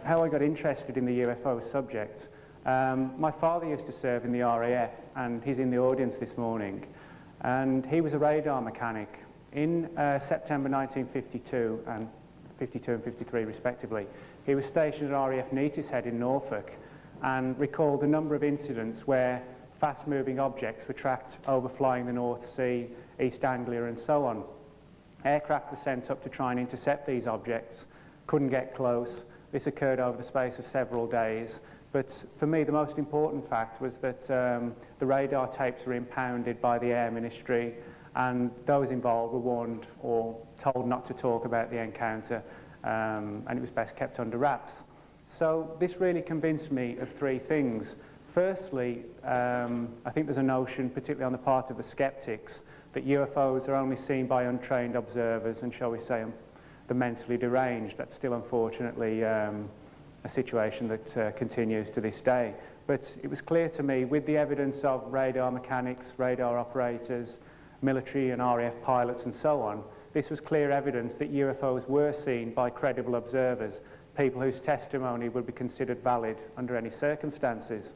how I got interested in the UFO subject. My father used to serve in the RAF, and he's in the audience this morning, and he was a radar mechanic. In September 1952 and 53 respectively, he was stationed at RAF Neatishead in Norfolk and recalled a number of incidents where fast-moving objects were tracked overflying the North Sea, East Anglia and so on. Aircraft were sent up to try and intercept these objects, couldn't get close. This occurred over the space of several days. But for me, the most important fact was that the radar tapes were impounded by the Air Ministry, and those involved were warned or told not to talk about the encounter, and it was best kept under wraps. So this really convinced me of three things. Firstly, I think there's a notion, particularly on the part of the skeptics, that UFOs are only seen by untrained observers and, shall we say, the mentally deranged. That's still, unfortunately, a situation that continues to this day. But it was clear to me, with the evidence of radar mechanics, radar operators, military and RAF pilots and so on, this was clear evidence that UFOs were seen by credible observers, people whose testimony would be considered valid under any circumstances.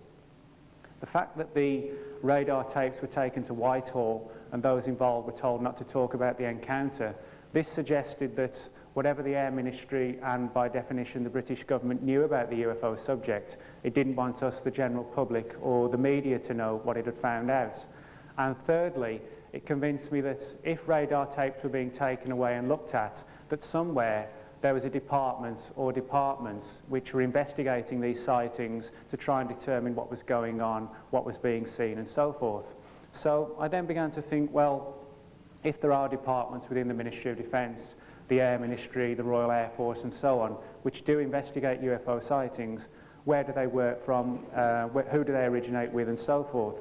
The fact that the radar tapes were taken to Whitehall and those involved were told not to talk about the encounter, this suggested that whatever the Air Ministry and by definition the British government knew about the UFO subject, it didn't want us, the general public or the media, to know what it had found out. And thirdly, it convinced me that if radar tapes were being taken away and looked at, that somewhere there was a department or departments which were investigating these sightings to try and determine what was going on, what was being seen and so forth. So I then began to think, well, if there are departments within the Ministry of Defence, the Air Ministry, the Royal Air Force and so on, which do investigate UFO sightings, where do they work from, who do they originate with and so forth.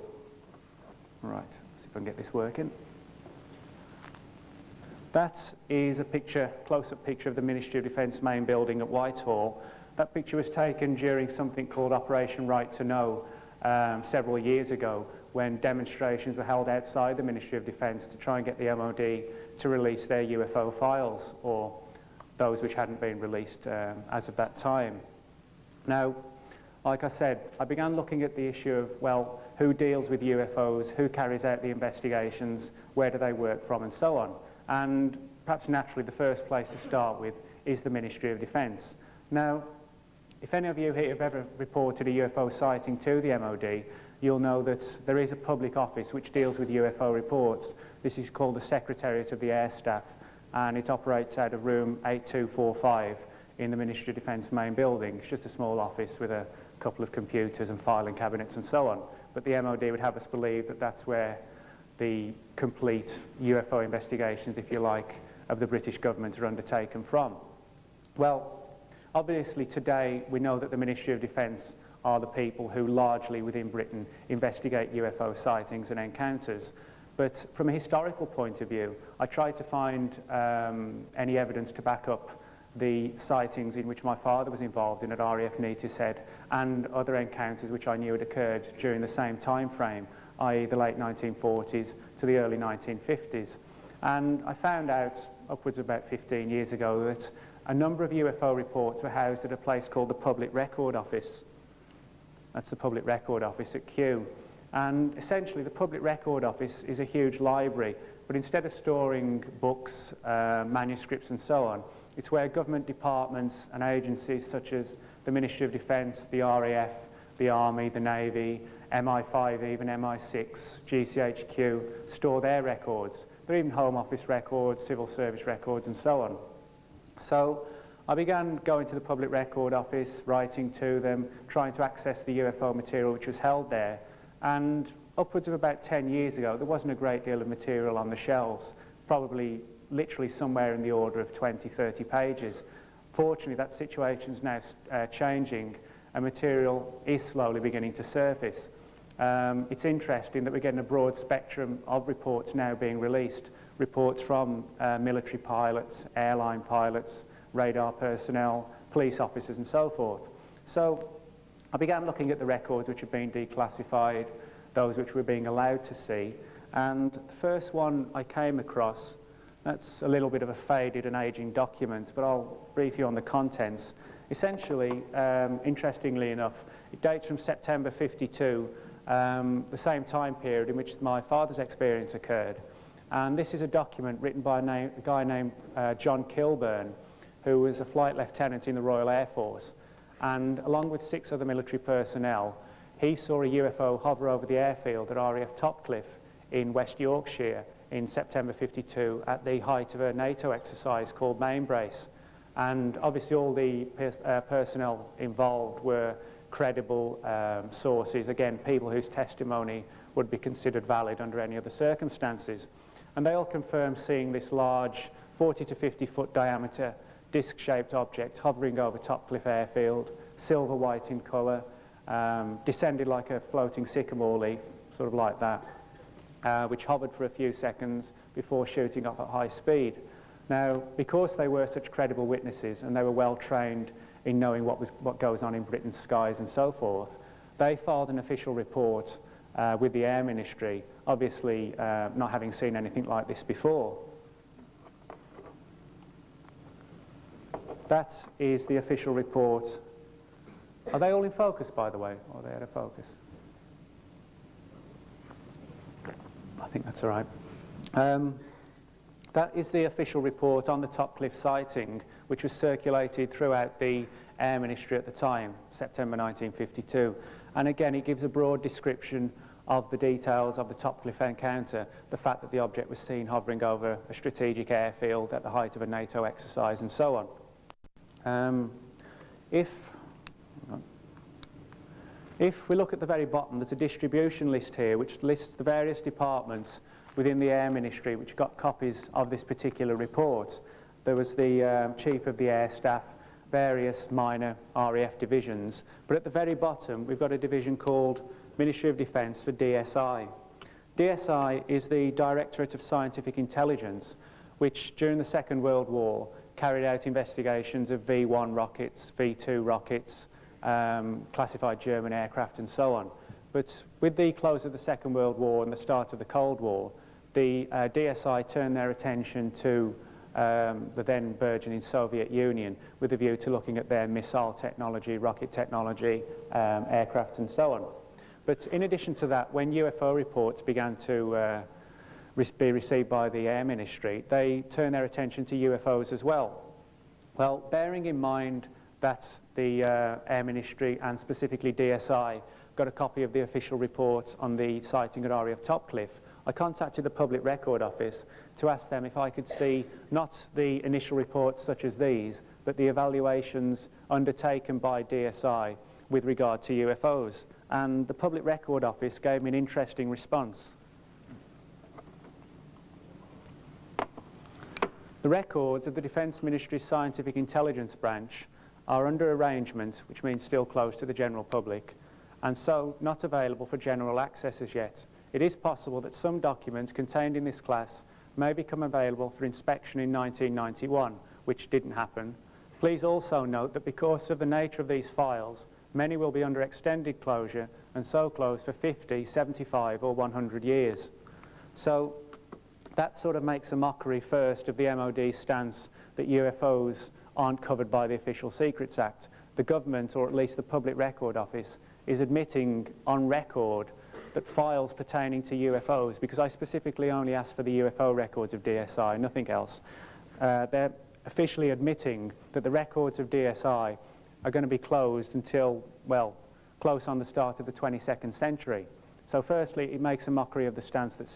Right, see if I can get this working. That is a picture, close-up picture of the Ministry of Defence main building at Whitehall. That picture was taken during something called Operation Right to Know several years ago, when demonstrations were held outside the Ministry of Defence to try and get the MOD to release their UFO files, or those which hadn't been released as of that time. Now, like I said, I began looking at the issue of, well, who deals with UFOs, who carries out the investigations, where do they work from and so on. And perhaps naturally the first place to start with is the Ministry of Defence. Now, if any of you here have ever reported a UFO sighting to the MOD, you'll know that there is a public office which deals with UFO reports. This is called the Secretariat of the Air Staff, and it operates out of room 8245 in the Ministry of Defence main building. It's just a small office with a couple of computers and filing cabinets and so on. But the MOD would have us believe that that's where the complete UFO investigations, if you like, of the British government are undertaken from. Well, obviously today we know that the Ministry of Defence are the people who largely within Britain investigate UFO sightings and encounters. But from a historical point of view, I tried to find any evidence to back up the sightings in which my father was involved in at RAF Neatishead and other encounters which I knew had occurred during the same time frame, i.e. the late 1940s to the early 1950s. And I found out upwards of about 15 years ago that a number of UFO reports were housed at a place called the Public Record Office. That's the Public Record Office at Kew. And essentially the Public Record Office is a huge library, but instead of storing books, manuscripts and so on, it's where government departments and agencies such as the Ministry of Defence, the RAF, the Army, the Navy, MI5, even MI6, GCHQ store their records. There are even Home Office records, Civil Service records and so on. So I began going to the Public Record Office, writing to them, trying to access the UFO material which was held there. And upwards of about 10 years ago, there wasn't a great deal of material on the shelves, probably literally somewhere in the order of 20, 30 pages. Fortunately, that situation's now changing, and material is slowly beginning to surface. It's interesting that we're getting a broad spectrum of reports now being released, reports from military pilots, airline pilots, radar personnel, police officers and so forth. So I began looking at the records which had been declassified, those which were being allowed to see, and the first one I came across That's a little bit of a faded and aging document, but I'll brief you on the contents. Essentially, interestingly enough, it dates from September 52, the same time period in which my father's experience occurred. And this is a document written by a guy named John Kilburn, who was a flight lieutenant in the Royal Air Force. And along with 6 other military personnel, he saw a UFO hover over the airfield at RAF Topcliffe in West Yorkshire in September 52 at the height of a NATO exercise called Mainbrace. And obviously all the personnel involved were credible sources, again, people whose testimony would be considered valid under any other circumstances. And they all confirmed seeing this large 40 to 50 foot diameter disc-shaped object hovering over Topcliffe airfield, silver white in colour, descended like a floating sycamore leaf, sort of like that, which hovered for a few seconds before shooting off at high speed. Now, because they were such credible witnesses and they were well trained in knowing what goes on in Britain's skies and so forth, they filed an official report with the Air Ministry, obviously not having seen anything like this before. That is the official report. Are they all in focus, by the way? Or are they out of focus? I think that's all right. That is the official report on the Topcliffe sighting, which was circulated throughout the Air Ministry at the time, September 1952. And again, it gives a broad description of the details of the Topcliffe encounter, the fact that the object was seen hovering over a strategic airfield at the height of a NATO exercise, and so on. If we look at the very bottom, there's a distribution list here which lists the various departments within the Air Ministry which got copies of this particular report. There was the Chief of the Air Staff, various minor RAF divisions, but at the very bottom we've got a division called Ministry of Defence for DSI. DSI is the Directorate of Scientific Intelligence, which during the Second World War carried out investigations of V-1 rockets, V-2 rockets, classified German aircraft and so on. But with the close of the Second World War and the start of the Cold War, the DSI turned their attention to the then burgeoning Soviet Union with a view to looking at their missile technology, rocket technology, aircraft and so on. But in addition to that, when UFO reports began to be received by the Air Ministry, they turned their attention to UFOs as well. Well, bearing in mind that the Air Ministry and specifically DSI got a copy of the official report on the sighting at RAF Topcliffe, I contacted the Public Record Office to ask them if I could see not the initial reports such as these, but the evaluations undertaken by DSI with regard to UFOs. And the Public Record Office gave me an interesting response. The records of the Defence Ministry's Scientific Intelligence Branch are under arrangement, which means still closed to the general public, and so not available for general access as yet. It is possible that some documents contained in this class may become available for inspection in 1991, which didn't happen. Please also note that because of the nature of these files, many will be under extended closure and so closed for 50, 75 or 100 years. So that sort of makes a mockery first of the MOD's stance that UFOs aren't covered by the Official Secrets Act. The government, or at least the Public Record Office, is admitting on record that files pertaining to UFOs, because I specifically only asked for the UFO records of DSI, nothing else, they're officially admitting that the records of DSI are going to be closed until, well, close on the start of the 22nd century. So firstly, it makes a mockery of the stance that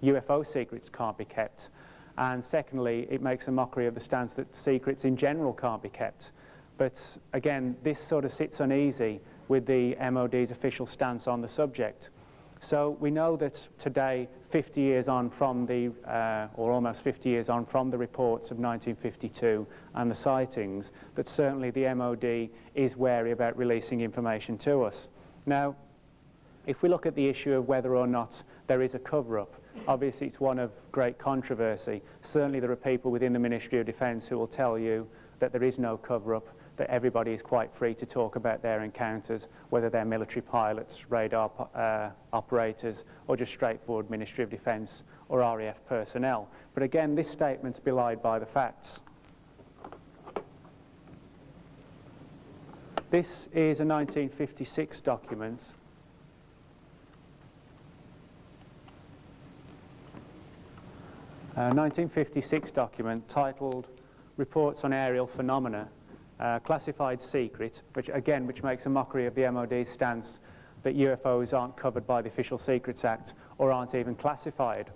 UFO secrets can't be kept. And secondly, it makes a mockery of the stance that secrets in general can't be kept. But again, this sort of sits uneasy with the MOD's official stance on the subject. So we know that today, 50 years on from the, or almost 50 years on from the reports of 1952 and the sightings, that certainly the MOD is wary about releasing information to us. Now, if we look at the issue of whether or not there is a cover-up, obviously it's one of great controversy. Certainly there are people within the Ministry of Defence who will tell you that there is no cover-up, that everybody is quite free to talk about their encounters, whether they're military pilots, radar operators, or just straightforward Ministry of Defence or RAF personnel. But again, this statement's belied by the facts. This is a 1956 document. A 1956 document titled Reports on Aerial Phenomena, classified secret, which makes a mockery of the MOD's stance that UFOs aren't covered by the Official Secrets Act or aren't even classified.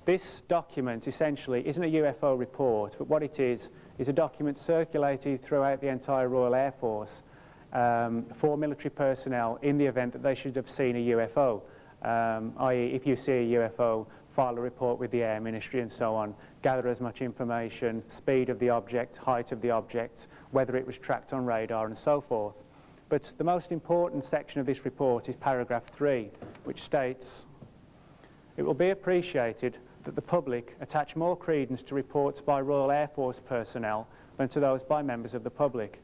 This document essentially isn't a UFO report, but what it is a document circulated throughout the entire Royal Air Force for military personnel in the event that they should have seen a UFO, i.e. if you see a UFO, file a report with the Air Ministry and so on, gather as much information, speed of the object, height of the object, whether it was tracked on radar and so forth. But the most important section of this report is paragraph 3, which states, "It will be appreciated that the public attach more credence to reports by Royal Air Force personnel than to those by members of the public.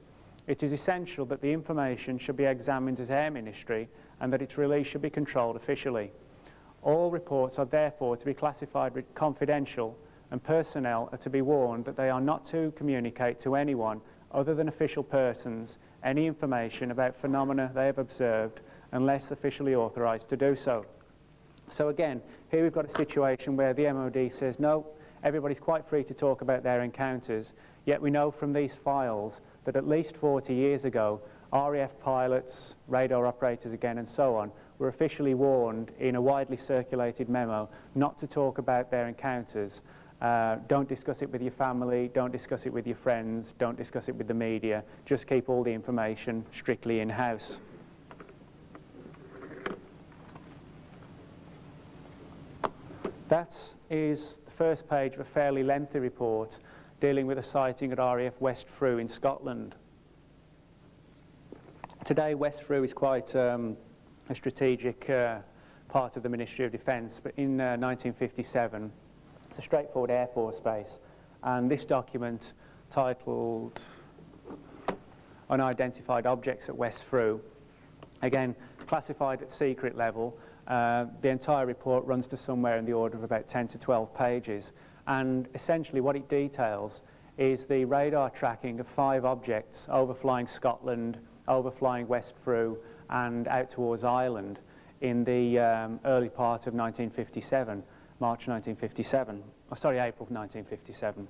It is essential that the information should be examined as Air Ministry and that its release should be controlled officially. All reports are therefore to be classified confidential, and personnel are to be warned that they are not to communicate to anyone other than official persons any information about phenomena they have observed unless officially authorized to do so." So again, here we've got a situation where the MOD says, no, everybody's quite free to talk about their encounters, yet we know from these files that at least 40 years ago, RAF pilots, radar operators again, and so on, were officially warned in a widely circulated memo not to talk about their encounters. Don't discuss it with your family, don't discuss it with your friends, don't discuss it with the media, just keep all the information strictly in-house. That is the first page of a fairly lengthy report dealing with a sighting at RAF West Frew in Scotland. Today, West Frew is quite a strategic part of the Ministry of Defence, but in 1957, it's a straightforward Air Force base, and this document, titled Unidentified Objects at West Frew, again, classified at secret level. The entire report runs to somewhere in the order of about 10 to 12 pages, and essentially what it details is the radar tracking of 5 objects overflying Scotland, overflying West Frew, and out towards Ireland in the early part of 1957, March 1957, April 1957.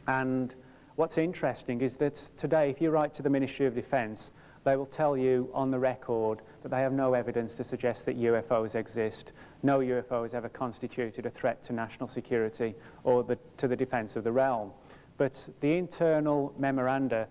And what's interesting is that today, if you write to the Ministry of Defence, they will tell you on the record that they have no evidence to suggest that UFOs exist. No UFO has ever constituted a threat to national security or to the defence of the realm. But the internal memoranda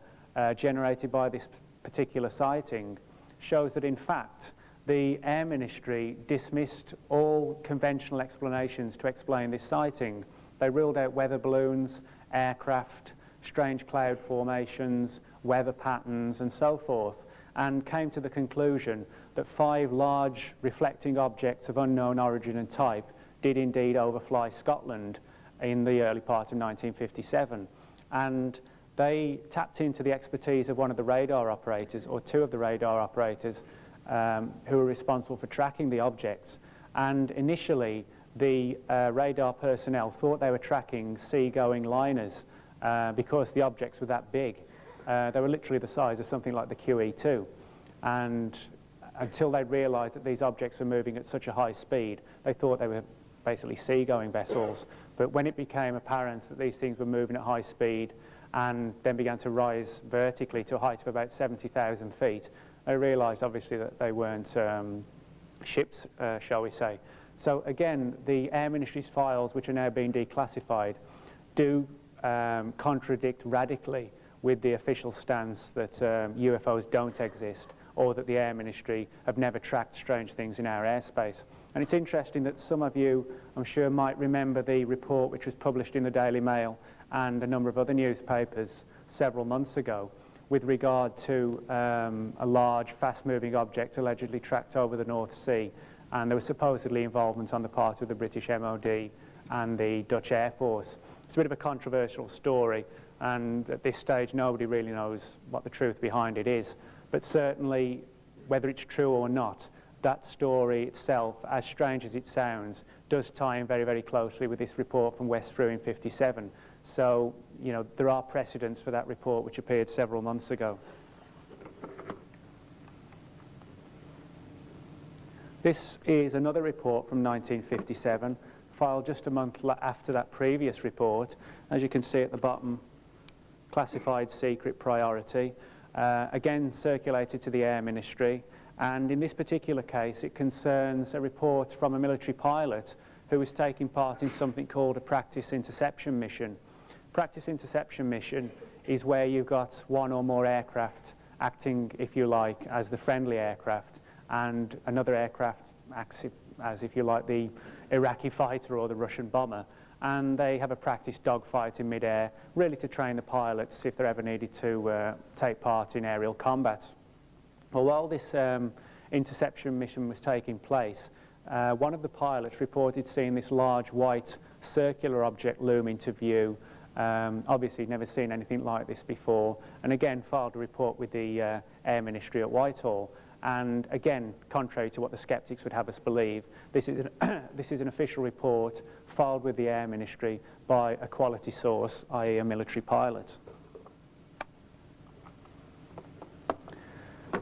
generated by this particular sighting shows that in fact the Air Ministry dismissed all conventional explanations to explain this sighting. They ruled out weather balloons, aircraft, strange cloud formations, weather patterns and so forth, and came to the conclusion that 5 large reflecting objects of unknown origin and type did indeed overfly Scotland in the early part of 1957. And they tapped into the expertise of one of the radar operators, or 2 of the radar operators, who were responsible for tracking the objects. And initially, the radar personnel thought they were tracking sea-going liners because the objects were that big. They were literally the size of something like the QE2. And until they realized that these objects were moving at such a high speed, they thought they were basically sea-going vessels. But when it became apparent that these things were moving at high speed and then began to rise vertically to a height of about 70,000 feet, they realized obviously that they weren't ships, shall we say. So again, the Air Ministry's files, which are now being declassified, do contradict radically with the official stance that UFOs don't exist, or that the Air Ministry have never tracked strange things in our airspace. And it's interesting that some of you, I'm sure, might remember the report which was published in the Daily Mail and a number of other newspapers several months ago with regard to a large, fast-moving object allegedly tracked over the North Sea. And there was supposedly involvement on the part of the British MOD and the Dutch Air Force. It's a bit of a controversial story, and at this stage nobody really knows what the truth behind it is. But certainly, whether it's true or not, that story itself, as strange as it sounds, does tie in very, very closely with this report from West Frew in '57. So, you know, there are precedents for that report which appeared several months ago. This is another report from 1957, filed just a month after that previous report. As you can see at the bottom, classified secret priority, again circulated to the Air Ministry, and in this particular case it concerns a report from a military pilot who was taking part in something called a practice interception mission. Practice interception mission is where you've got one or more aircraft acting, if you like, as the friendly aircraft, and another aircraft acts as, if you like, the Iraqi fighter or the Russian bomber, and they have a practice dogfight in mid-air, really to train the pilots if they're ever needed to take part in aerial combat. Well, while this interception mission was taking place, one of the pilots reported seeing this large white circular object loom into view. Obviously never seen anything like this before, and again filed a report with the Air Ministry at Whitehall. And again, contrary to what the skeptics would have us believe, this is an official report filed with the Air Ministry by a quality source, i.e. a military pilot.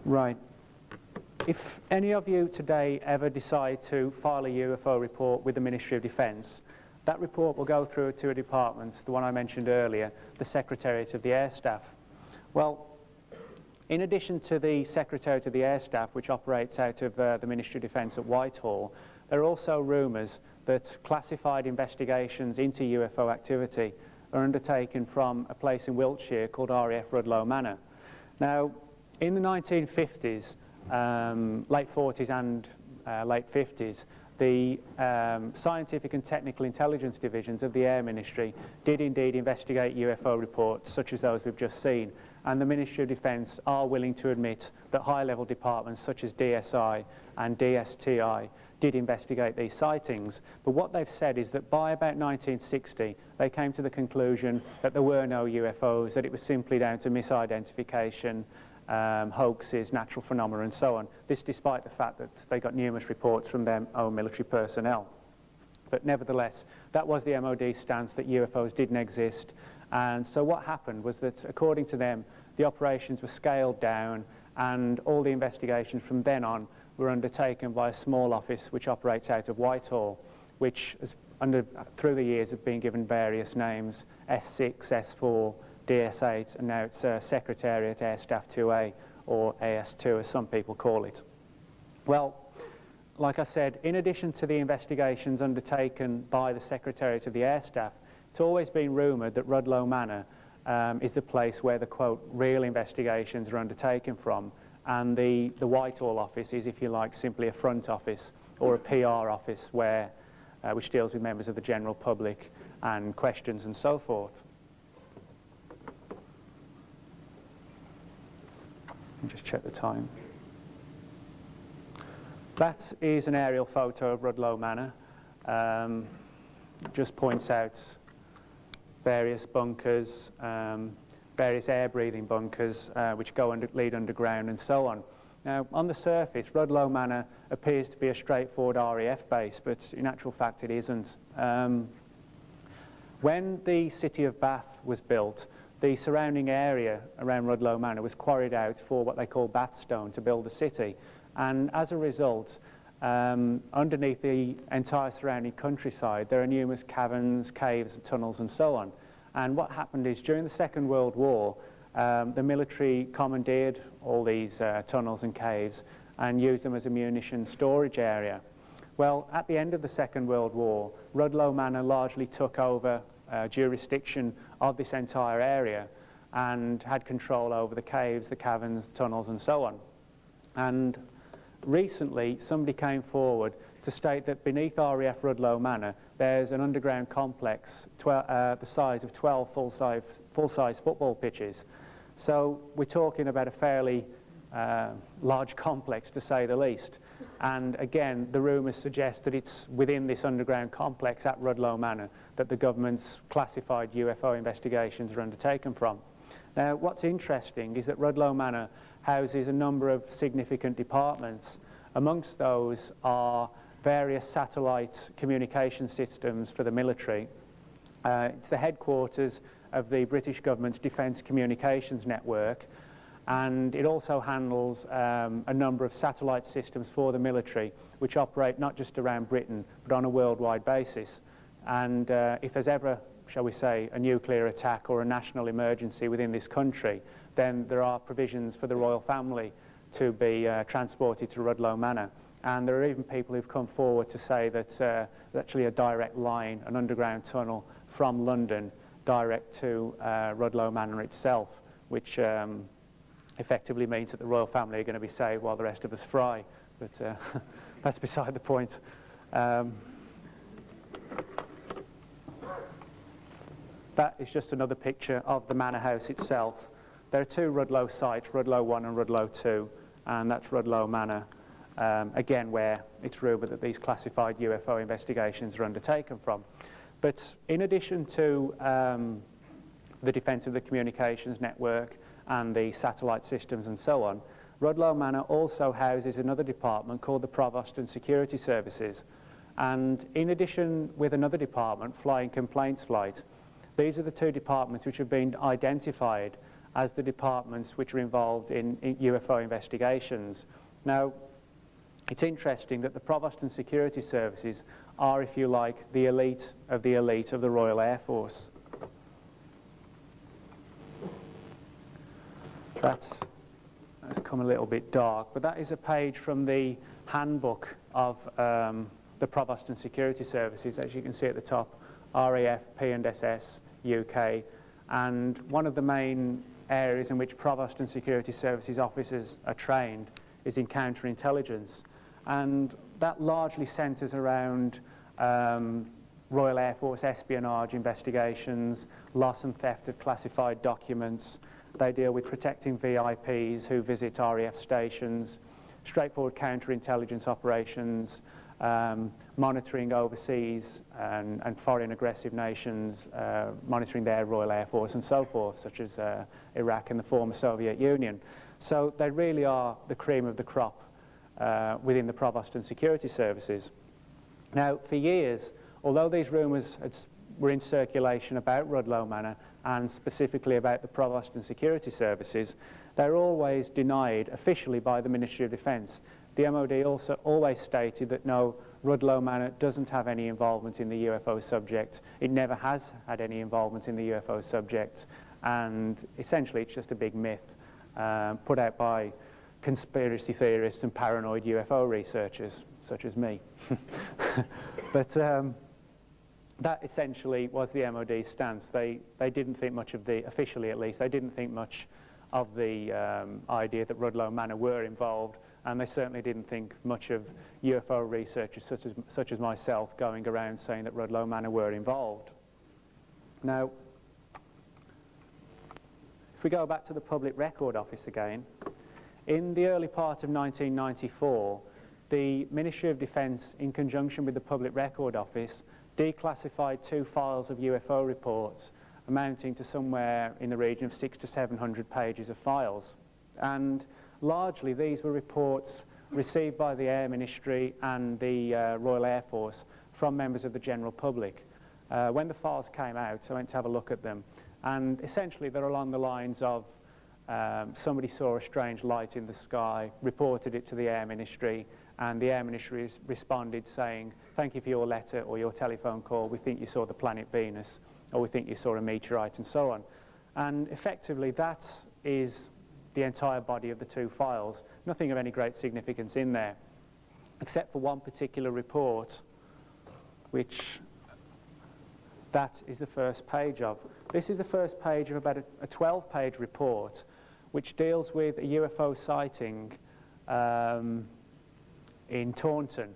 Right. If any of you today ever decide to file a UFO report with the Ministry of Defence, that report will go through two departments, the one I mentioned earlier, the Secretariat of the Air Staff. Well, in addition to the Secretariat of the Air Staff, which operates out of the Ministry of Defence at Whitehall, there are also rumours that classified investigations into UFO activity are undertaken from a place in Wiltshire called RAF Rudloe Manor. Now, in the 1950s, late 40s and late 50s, the scientific and technical intelligence divisions of the Air Ministry did indeed investigate UFO reports such as those we've just seen, and the Ministry of Defence are willing to admit that high-level departments such as DSI and DSTI did investigate these sightings. But what they've said is that by about 1960 they came to the conclusion that there were no UFOs, that it was simply down to misidentification, hoaxes, natural phenomena and so on. This despite the fact that they got numerous reports from their own military personnel. But nevertheless, that was the MOD stance, that UFOs didn't exist. And so what happened was that, according to them, the operations were scaled down, and all the investigations from then on were undertaken by a small office which operates out of Whitehall, which has through the years have been given various names: S6, S4, DS8, and now it's Secretariat Air Staff 2A, or AS2 as some people call it. Well, like I said, in addition to the investigations undertaken by the Secretariat of the Air Staff, it's always been rumoured that Rudloe Manor is the place where the, quote, real investigations are undertaken from, and the Whitehall office is, if you like, simply a front office or a PR office where, which deals with members of the general public and questions and so forth. Let me just check the time. That is an aerial photo of Rudloe Manor. Just points out various bunkers, various air-breathing bunkers which lead underground and so on. Now, on the surface, Rudloe Manor appears to be a straightforward RAF base, but in actual fact it isn't. When the city of Bath was built, the surrounding area around Rudloe Manor was quarried out for what they call bathstone to build the city, and as a result, underneath the entire surrounding countryside there are numerous caverns, caves, tunnels and so on. And what happened is, during the Second World War, the military commandeered all these tunnels and caves and used them as a munition storage area. Well, at the end of the Second World War, Rudloe Manor largely took over jurisdiction of this entire area and had control over the caves, the caverns, tunnels and so on. And recently somebody came forward to state that beneath RAF Rudloe Manor there's an underground complex the size of 12 full-size football pitches. So we're talking about a fairly large complex, to say the least. And again, the rumours suggest that it's within this underground complex at Rudloe Manor that the government's classified UFO investigations are undertaken from. Now, what's interesting is that Rudloe Manor houses a number of significant departments, Amongst those are various satellite communication systems for the military. It's the headquarters of the British government's Defence Communications Network, and it also handles a number of satellite systems for the military which operate not just around Britain but on a worldwide basis. And if there's ever, shall we say, a nuclear attack or a national emergency within this country, then there are provisions for the royal family to be transported to Rudloe Manor. And there are even people who've come forward to say that there's actually a direct line, an underground tunnel from London direct to Rudloe Manor itself, which effectively means that the royal family are going to be saved while the rest of us fry. But that's beside the point. That is just another picture of the manor house itself. There are two Rudloe sites, Rudloe 1 and Rudloe 2, and that's Rudloe Manor, again where it's rumoured that these classified UFO investigations are undertaken from. But in addition to the defence of the communications network and the satellite systems and so on, Rudloe Manor also houses another department called the Provost and Security Services. And in addition with another department, Flying Complaints Flight, these are the two departments which have been identified as the departments which are involved in UFO investigations. Now, it's interesting that the Provost and Security Services are, if you like, the elite of the Royal Air Force. That's come a little bit dark, but that is a page from the handbook of the Provost and Security Services, as you can see at the top, RAF, P&SS, UK, and one of the main areas in which Provost and Security Services officers are trained is in counterintelligence, and that largely centres around Royal Air Force espionage investigations, loss and theft of classified documents. They deal with protecting VIPs who visit RAF stations, straightforward counterintelligence operations, monitoring overseas and foreign aggressive nations, monitoring their Royal Air Force and so forth, such as Iraq and the former Soviet Union. So they really are the cream of the crop within the Provost and Security Services. Now, for years, although these rumours were in circulation about Rudloe Manor and specifically about the Provost and Security Services, they were always denied officially by the Ministry of Defence. The MOD also always stated that no, Rudloe Manor doesn't have any involvement in the UFO subject. It never has had any involvement in the UFO subject, and essentially it's just a big myth put out by conspiracy theorists and paranoid UFO researchers such as me. But that essentially was the MOD's stance. They didn't think much of the, officially at least, they didn't think much of the idea that Rudloe Manor were involved, and they certainly didn't think much of UFO researchers such as myself going around saying that Rudloe Manor were involved. Now, if we go back to the Public Record Office again, in the early part of 1994, the Ministry of Defence, in conjunction with the Public Record Office, declassified 2 files of UFO reports amounting to somewhere in the region of 600 to 700 pages of files. And largely these were reports received by the Air Ministry and the Royal Air Force from members of the general public. When the files came out, I went to have a look at them, and essentially they're along the lines of somebody saw a strange light in the sky, reported it to the Air Ministry, and the Air Ministry responded saying, "Thank you for your letter or your telephone call, we think you saw the planet Venus, or we think you saw a meteorite," and so on. And effectively that is the entire body of the 2 files. Nothing of any great significance in there, except for one particular report, which that is the first page of. This is the first page of about a 12-page report which deals with a UFO sighting in Taunton,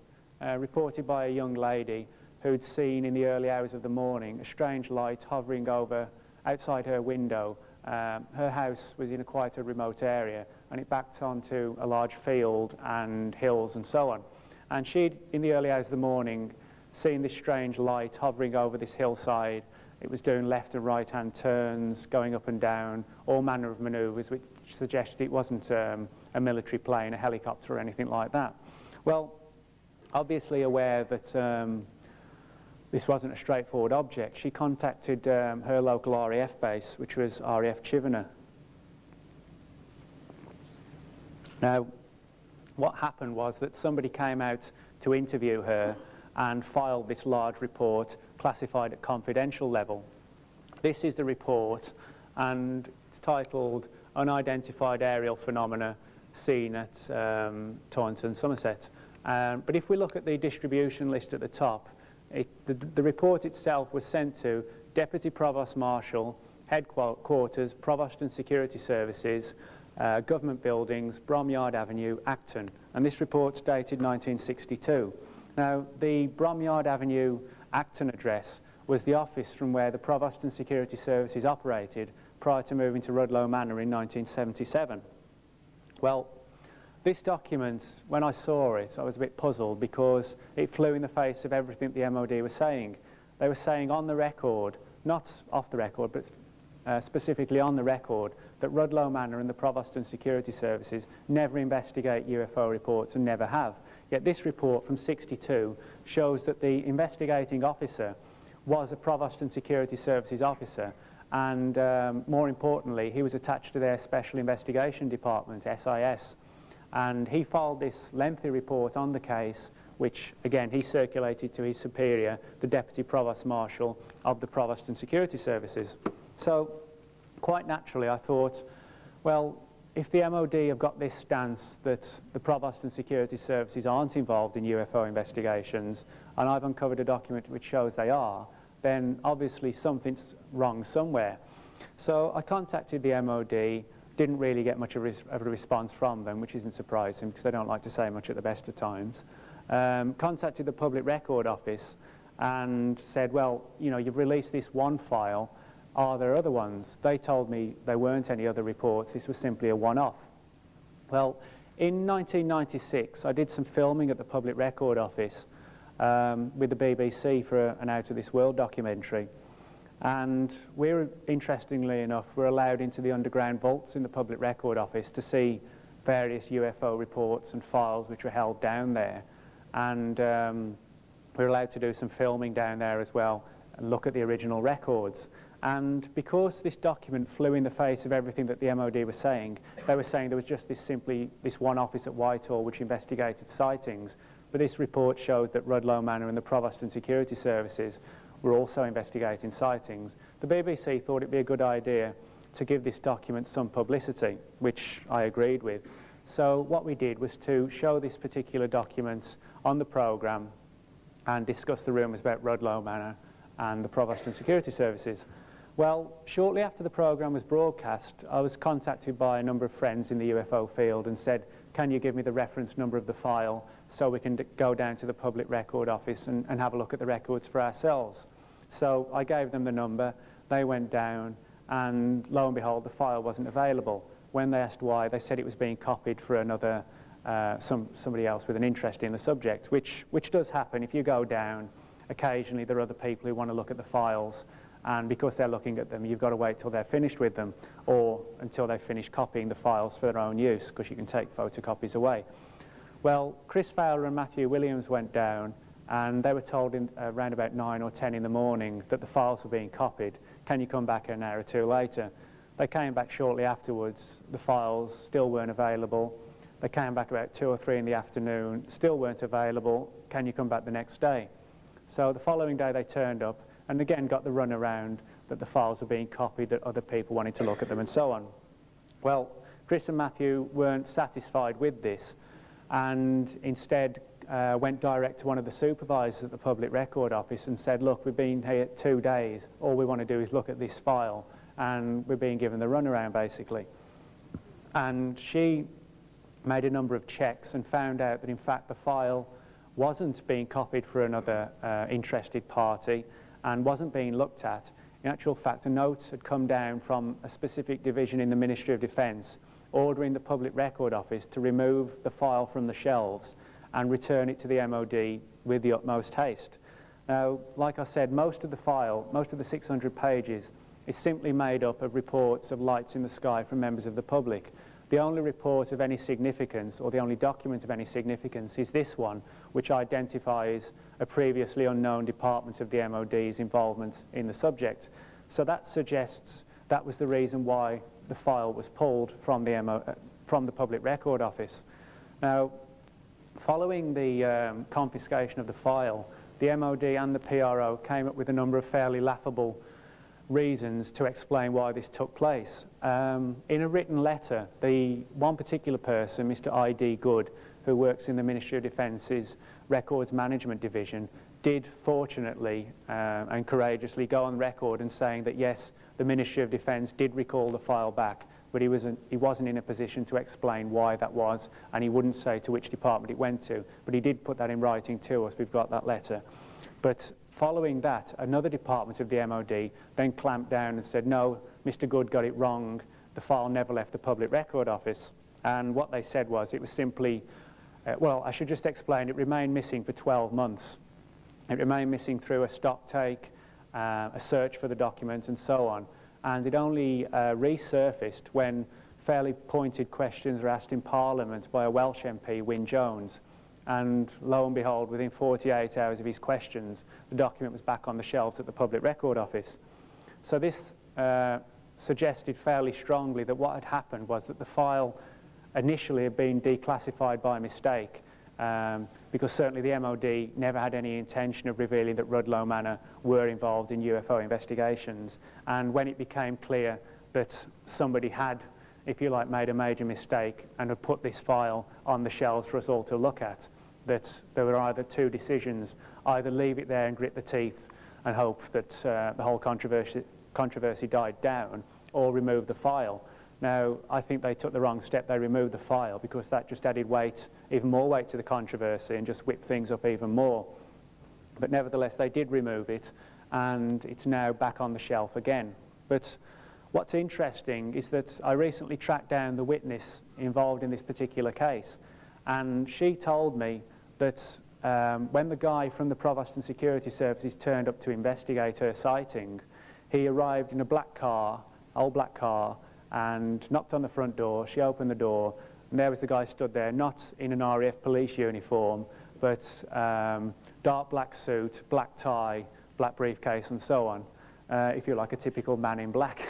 reported by a young lady who'd seen in the early hours of the morning a strange light hovering over outside her window. Her house was in quite a remote area, and it backed onto a large field and hills and so on. And she'd, in the early hours of the morning, seen this strange light hovering over this hillside. It was doing left and right hand turns, going up and down, all manner of manoeuvres, which suggested it wasn't a military plane, a helicopter or anything like that. Well, obviously aware that this wasn't a straightforward object, she contacted her local RAF base, which was RAF Chivener. Now, what happened was that somebody came out to interview her and filed this large report classified at confidential level. This is the report, and it's titled Unidentified Aerial Phenomena Seen at Taunton, Somerset. But if we look at the distribution list at the top, the report itself was sent to Deputy Provost Marshal, Headquarters, Provost and Security Services, Government Buildings, Bromyard Avenue, Acton. And this report's dated 1962. Now, the Bromyard Avenue, Acton address was the office from where the Provost and Security Services operated prior to moving to Rudloe Manor in 1977. Well, this document, when I saw it, I was a bit puzzled because it flew in the face of everything the MOD was saying. They were saying on the record, not off the record, but specifically on the record, that Rudloe Manor and the Provost and Security Services never investigate UFO reports and never have. Yet this report from '62 shows that the investigating officer was a Provost and Security Services officer, and more importantly, he was attached to their Special Investigation Department, SIS. And he filed this lengthy report on the case, which again he circulated to his superior, the Deputy Provost Marshal of the Provost and Security Services. So quite naturally I thought, well, if the MOD have got this stance that the Provost and Security Services aren't involved in UFO investigations, and I've uncovered a document which shows they are, then obviously something's wrong somewhere. So I contacted the MOD, didn't really get much of a response from them, which isn't surprising because they don't like to say much at the best of times. Contacted the Public Record Office and said, well, you know, you've released this one file, are there other ones? They told me there weren't any other reports, this was simply a one-off. Well, in 1996 I did some filming at the Public Record Office with the BBC for an Out of This World documentary. And we're, interestingly enough, we're allowed into the underground vaults in the Public Record Office to see various UFO reports and files which were held down there. And we're allowed to do some filming down there as well and look at the original records. And because this document flew in the face of everything that the MOD was saying, they were saying there was just this one office at Whitehall which investigated sightings. But this report showed that Rudloe Manor and the Provost and Security Services were also investigating sightings. The BBC thought it'd be a good idea to give this document some publicity, which I agreed with. So what we did was to show this particular document on the programme and discuss the rumours about Rudloe Manor and the Provost and Security Services. Well, shortly after the programme was broadcast, I was contacted by a number of friends in the UFO field and said, can you give me the reference number of the file so we can go down to the Public Record Office and have a look at the records for ourselves. So I gave them the number, they went down, and lo and behold, the file wasn't available. When they asked why, they said it was being copied for another, somebody else with an interest in the subject, which does happen. If you go down, occasionally there are other people who want to look at the files, and because they're looking at them, you've got to wait till they're finished with them, or until they've finished copying the files for their own use, because you can take photocopies away. Well, Chris Fowler and Matthew Williams went down, and they were told around about 9 or 10 in the morning that the files were being copied. Can you come back an hour or two later? They came back shortly afterwards. The files still weren't available. They came back about 2 or 3 in the afternoon, still weren't available. Can you come back the next day? So the following day they turned up and again got the runaround that the files were being copied, that other people wanted to look at them and so on. Well, Chris and Matthew weren't satisfied with this and instead went direct to one of the supervisors at the Public Record Office and said, look, we've been here 2 days, all we want to do is look at this file, and we're being given the runaround basically. And she made a number of checks and found out that in fact the file wasn't being copied for another interested party and wasn't being looked at. In actual fact, a note had come down from a specific division in the Ministry of Defence ordering the Public Record Office to remove the file from the shelves and return it to the MOD with the utmost haste. Now, like I said, most of the file, most of the 600 pages, is simply made up of reports of lights in the sky from members of the public. The only report of any significance, or the only document of any significance, is this one, which identifies a previously unknown department of the MOD's involvement in the subject. So that suggests that was the reason why the file was pulled from the Public Record Office. Now, following the confiscation of the file, the MOD and the PRO came up with a number of fairly laughable reasons to explain why this took place. In a written letter, the one particular person, Mr. I.D. Good, who works in the Ministry of Defence's Records Management Division, did fortunately and courageously go on record and saying that yes, the Ministry of Defence did recall the file back, but he wasn't in a position to explain why that was, and he wouldn't say to which department it went to, but he did put that in writing to us. We've got that letter. But following that, another department of the MOD then clamped down and said, no, Mr. Good got it wrong, the file never left the Public Record Office. And what they said was it was simply, well, I should just explain, it remained missing for 12 months. It remained missing through a stock take, a search for the document, and so on. And it only resurfaced when fairly pointed questions were asked in Parliament by a Welsh MP, Wyn Jones. And lo and behold, within 48 hours of his questions, the document was back on the shelves at the Public Record Office. So this suggested fairly strongly that what had happened was that the file initially had been declassified by mistake, because certainly the MOD never had any intention of revealing that Rudloe Manor were involved in UFO investigations. And when it became clear that somebody had, if you like, made a major mistake and had put this file on the shelves for us all to look at, that there were either two decisions: either leave it there and grit the teeth and hope that the whole controversy died down, or remove the file. Now, I think they took the wrong step. They removed the file because that just added weight, even more weight to the controversy, and just whipped things up even more. But nevertheless, they did remove it, and it's now back on the shelf again. But what's interesting is that I recently tracked down the witness involved in this particular case, and she told me that when the guy from the Provost and Security Services turned up to investigate her sighting, he arrived in a black car, old black car, and knocked on the front door. She opened the door, and there was the guy stood there, not in an RAF police uniform, but dark black suit, black tie, black briefcase, and so on, if you like, a typical man in black.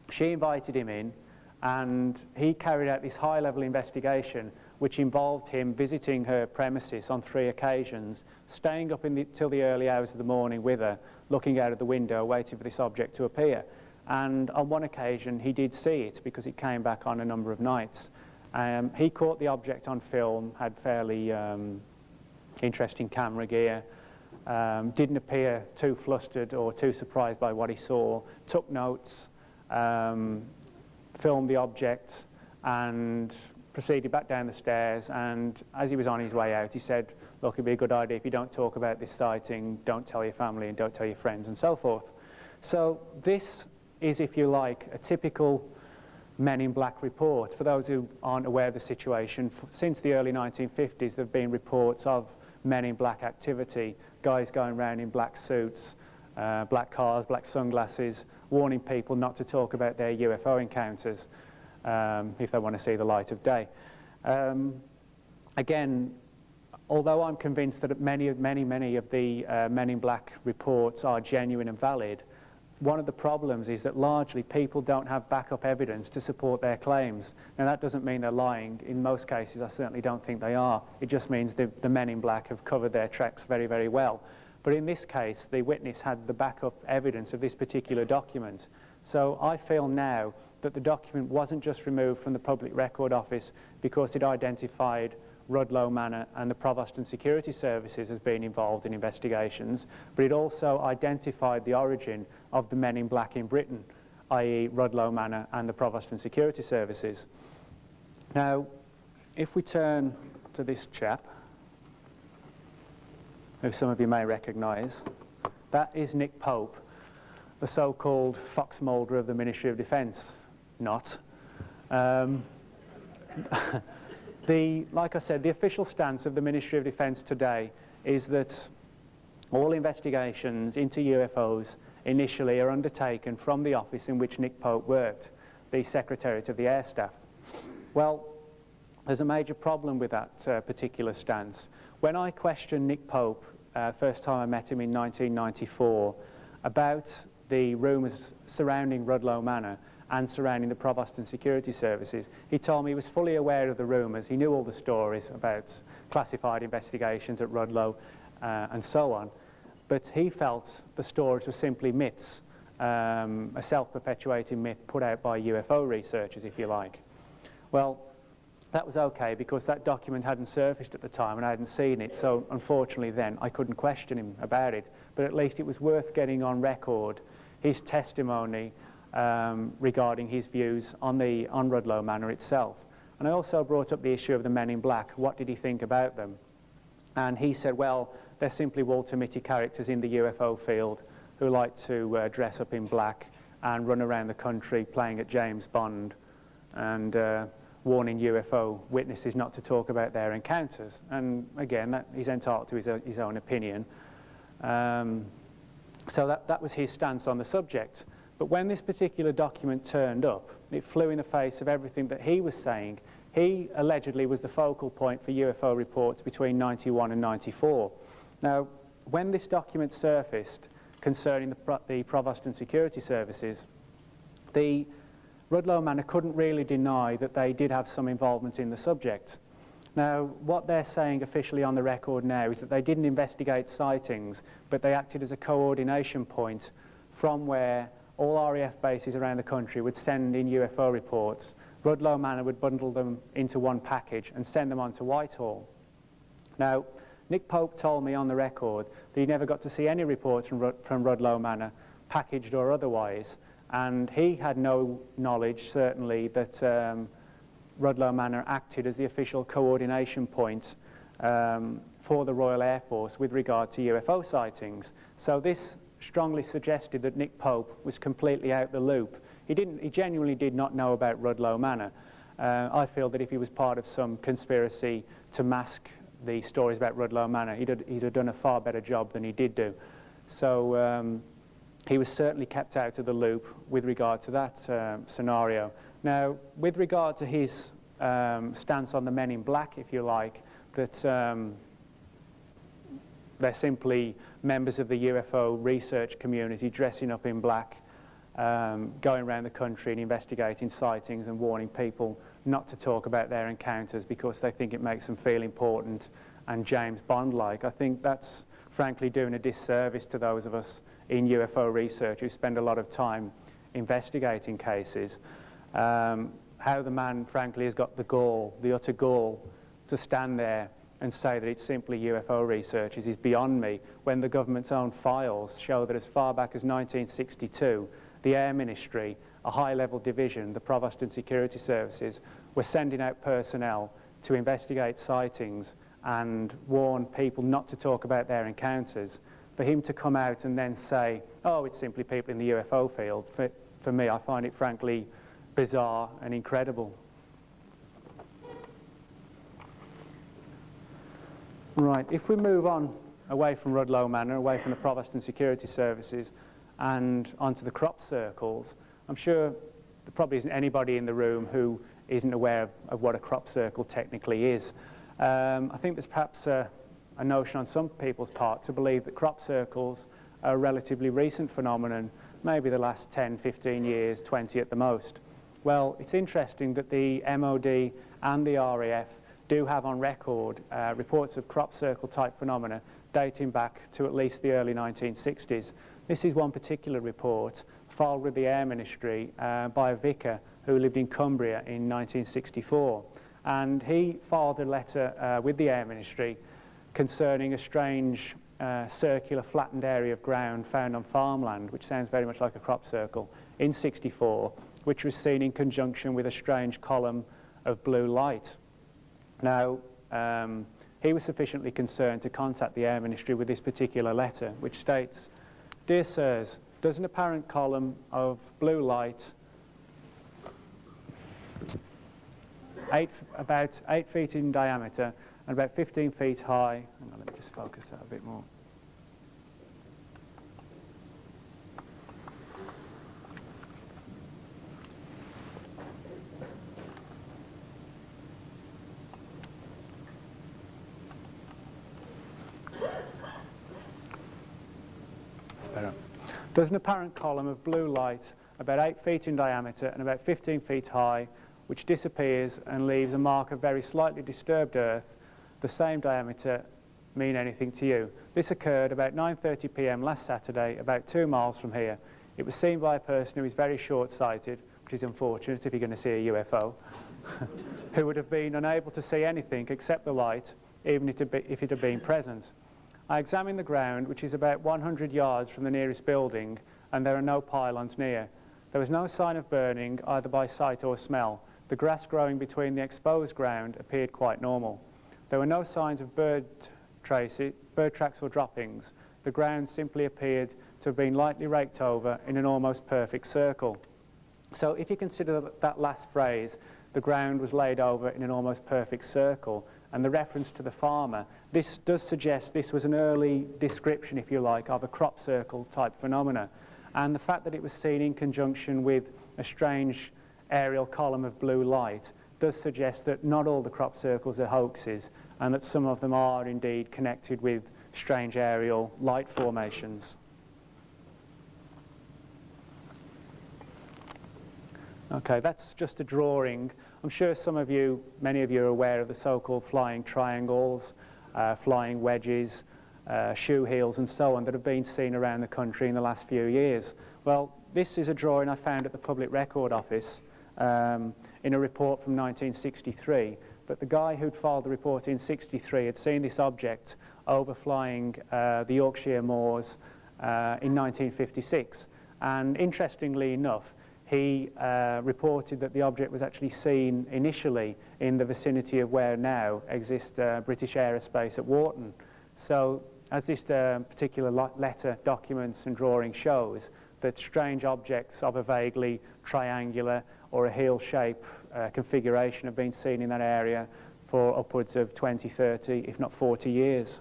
She invited him in, and he carried out this high-level investigation which involved him visiting her premises on 3 occasions, staying up till the early hours of the morning with her, looking out of the window, waiting for this object to appear. And on one occasion, he did see it because it came back on a number of nights. He caught the object on film, had fairly interesting camera gear, didn't appear too flustered or too surprised by what he saw, took notes, filmed the object, and proceeded back down the stairs. And as he was on his way out, he said, look, it'd be a good idea if you don't talk about this sighting, don't tell your family and don't tell your friends, and so forth. So this is, if you like, a typical Men in Black report. For those who aren't aware of the situation, since the early 1950s there have been reports of Men in Black activity, guys going around in black suits, black cars, black sunglasses, warning people not to talk about their UFO encounters if they want to see the light of day. Again, although I'm convinced that many of the Men in Black reports are genuine and valid, one of the problems is that largely people don't have backup evidence to support their claims. Now, that doesn't mean they're lying. In most cases, I certainly don't think they are. It just means the Men in Black have covered their tracks very, very well. But in this case, the witness had the backup evidence of this particular document. So I feel now that the document wasn't just removed from the Public Record Office because it identified Rudloe Manor and the Provost and Security Services as being involved in investigations, but it also identified the origin of the Men in Black in Britain, i.e. Rudloe Manor and the Provost and Security Services. Now, if we turn to this chap, who some of you may recognise, that is Nick Pope, the so-called Fox Mulder of the Ministry of Defence. Not. Like I said, the official stance of the Ministry of Defence today is that all investigations into UFOs initially are undertaken from the office in which Nick Pope worked. the Secretariat of the Air Staff. Well, there's a major problem with that particular stance. When I questioned Nick Pope, first time I met him in 1994, about the rumours surrounding Rudloe Manor and surrounding the Provost and Security Services, he told me he was fully aware of the rumours. He knew all the stories about classified investigations at Rudloe and so on, but he felt the stories were simply myths, a self-perpetuating myth put out by UFO researchers, if you like. Well, that was okay because that document hadn't surfaced at the time and I hadn't seen it, so unfortunately then I couldn't question him about it, but at least it was worth getting on record his testimony regarding his views on Rudloe Manor itself. And I also brought up the issue of the men in black. What did he think about them? And he said, well, they're simply Walter Mitty characters in the UFO field who like to dress up in black and run around the country playing at James Bond and warning UFO witnesses not to talk about their encounters. And again, he's entitled to his own opinion. So that was his stance on the subject. But when this particular document turned up, it flew in the face of everything that he was saying. He allegedly was the focal point for UFO reports between 91 and 94. Now, when this document surfaced concerning the Provost and Security Services, the Rudloe Manor couldn't really deny that they did have some involvement in the subject. Now, what they're saying officially on the record now is that they didn't investigate sightings, but they acted as a coordination point from where all RAF bases around the country would send in UFO reports. Rudloe Manor would bundle them into one package and send them on to Whitehall. Now, Nick Pope told me on the record that he never got to see any reports from Rudloe Manor, packaged or otherwise, and he had no knowledge, certainly, that Rudloe Manor acted as the official coordination point for the Royal Air Force with regard to UFO sightings. So this strongly suggested that Nick Pope was completely out the loop. He genuinely did not know about Rudloe Manor. I feel that if he was part of some conspiracy to mask the stories about Rudloe Manor, he'd have done a far better job than he did do. So he was certainly kept out of the loop with regard to that scenario. Now, with regard to his stance on the men in black, if you like, that they're simply members of the UFO research community dressing up in black, going around the country and investigating sightings and warning people not to talk about their encounters because they think it makes them feel important and James Bond-like. I think that's frankly doing a disservice to those of us in UFO research who spend a lot of time investigating cases. How the man frankly has got the gall, the utter gall, to stand there and say that it's simply UFO researchers is beyond me, when the government's own files show that as far back as 1962, the Air Ministry, a high-level division, the Provost and Security Services, were sending out personnel to investigate sightings and warn people not to talk about their encounters. For him to come out and then say, oh, it's simply people in the UFO field, for me, I find it frankly bizarre and incredible. Right, if we move on away from Rudloe Manor, away from the Provost and Security Services, and onto the crop circles, I'm sure there probably isn't anybody in the room who isn't aware of what a crop circle technically is. I think there's perhaps a notion on some people's part to believe that crop circles are a relatively recent phenomenon, maybe the last 10, 15 years, 20 at the most. Well, it's interesting that the MOD and the RAF do have on record reports of crop circle type phenomena dating back to at least the early 1960s. This is one particular report filed with the Air Ministry by a vicar who lived in Cumbria in 1964. And he filed a letter with the Air Ministry concerning a strange circular flattened area of ground found on farmland, which sounds very much like a crop circle, in 64, which was seen in conjunction with a strange column of blue light. Now, he was sufficiently concerned to contact the Air Ministry with this particular letter, which states, "Dear sirs, does an apparent column of blue light about 8 feet in diameter and about 15 feet high," hang on, let me just focus that a bit more. There's an apparent column of blue light about 8 feet in diameter and about 15 feet high, which disappears and leaves a mark of very slightly disturbed Earth, the same diameter. Mean anything to you? This occurred about 9:30 p.m. last Saturday, about 2 miles from here. It was seen by a person who is very short-sighted, which is unfortunate if you're going to see a UFO, who would have been unable to see anything except the light, even if it had been present. I examined the ground, which is about 100 yards from the nearest building, and there are no pylons near. There was no sign of burning, either by sight or smell. The grass growing between the exposed ground appeared quite normal. There were no signs of bird tracks or droppings. The ground simply appeared to have been lightly raked over in an almost perfect circle. So if you consider that last phrase, the ground was laid over in an almost perfect circle, and the reference to the farmer, this does suggest this was an early description, if you like, of a crop circle type phenomena. And the fact that it was seen in conjunction with a strange aerial column of blue light does suggest that not all the crop circles are hoaxes, and that some of them are indeed connected with strange aerial light formations. Okay, that's just a drawing. I'm sure many of you are aware of the so-called flying triangles, flying wedges, shoe heels and so on that have been seen around the country in the last few years. Well, this is a drawing I found at the Public Record Office in a report from 1963. But the guy who'd filed the report in 63 had seen this object overflying the Yorkshire moors in 1956. And interestingly enough, he reported that the object was actually seen initially in the vicinity of where now exists British aerospace at Warton. So as this particular letter, documents and drawing shows, that strange objects of a vaguely triangular or a heel shape configuration have been seen in that area for upwards of 20, 30, if not 40 years.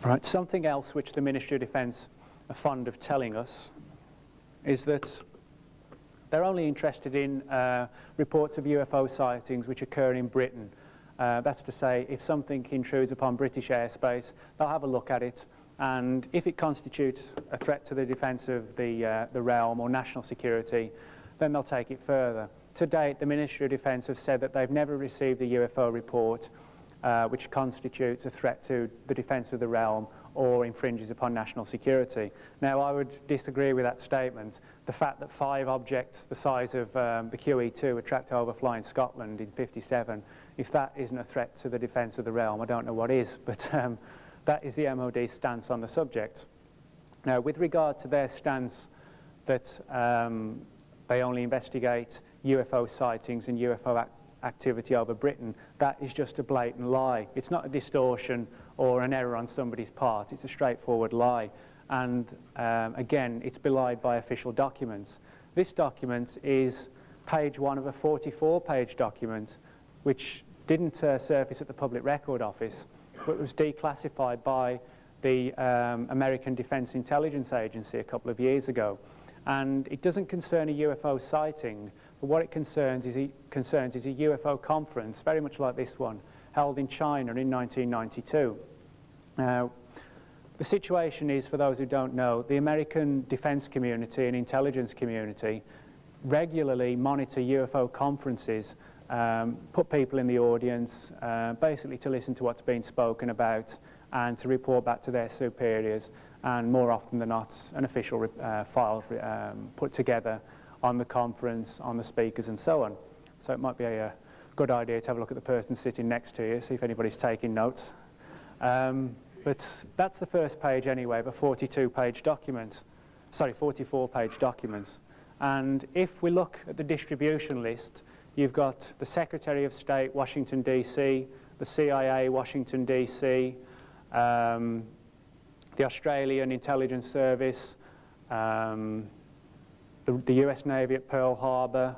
Right, something else which the Ministry of Defence are fond of telling us is that they're only interested in reports of UFO sightings which occur in Britain. That's to say, if something intrudes upon British airspace, they'll have a look at it, and if it constitutes a threat to the defence of the realm or national security, then they'll take it further. To date, the Ministry of Defence have said that they've never received a UFO report which constitutes a threat to the defence of the realm or infringes upon national security. Now, I would disagree with that statement. The fact that 5 objects the size of the QE2 were tracked over flying Scotland in '57, if that isn't a threat to the defence of the realm, I don't know what is, but that is the MOD's stance on the subject. Now, with regard to their stance that they only investigate UFO sightings and UFO activity over Britain, that is just a blatant lie. It's not a distortion or an error on somebody's part. It's a straightforward lie. And again, it's belied by official documents. This document is page 1 of a 44-page document, which didn't surface at the Public Record Office, but was declassified by the American Defense Intelligence Agency a couple of years ago. And it doesn't concern a UFO sighting, but what it concerns is a UFO conference, very much like this one, held in China in 1992. Now, the situation is, for those who don't know, the American defense community and intelligence community regularly monitor UFO conferences, put people in the audience, basically to listen to what's been spoken about and to report back to their superiors, and more often than not, an official file put together on the conference, on the speakers and so on. So it might be a good idea to have a look at the person sitting next to you, see if anybody's taking notes. But that's the first page anyway of a 42-page document, sorry, 44-page documents. And if we look at the distribution list, you've got the Secretary of State, Washington, D.C., the CIA, Washington, D.C., the Australian Intelligence Service, the US Navy at Pearl Harbor,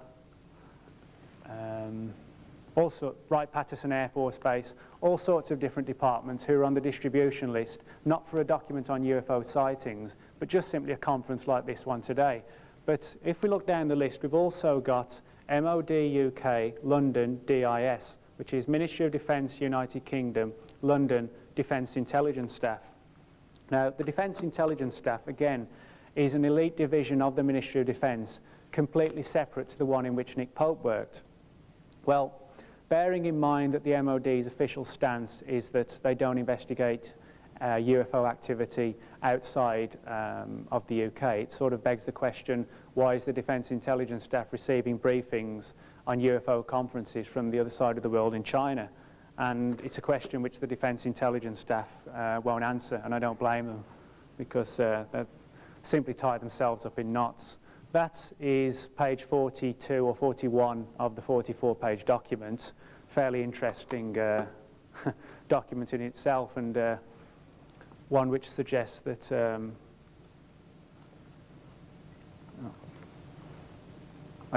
also Wright-Patterson Air Force Base, all sorts of different departments who are on the distribution list, not for a document on UFO sightings, but just simply a conference like this one today. But if we look down the list, we've also got MOD UK London DIS, which is Ministry of Defence United Kingdom London Defence Intelligence Staff. Now, the Defence Intelligence Staff, again, is an elite division of the Ministry of Defence, completely separate to the one in which Nick Pope worked. Well, bearing in mind that the MOD's official stance is that they don't investigate UFO activity outside of the UK, it sort of begs the question, why is the Defence Intelligence Staff receiving briefings on UFO conferences from the other side of the world in China? And it's a question which the Defence Intelligence Staff won't answer, and I don't blame them, because they simply tie themselves up in knots. That is page 42 or 41 of the 44-page document. Fairly interesting document in itself, and one which suggests that are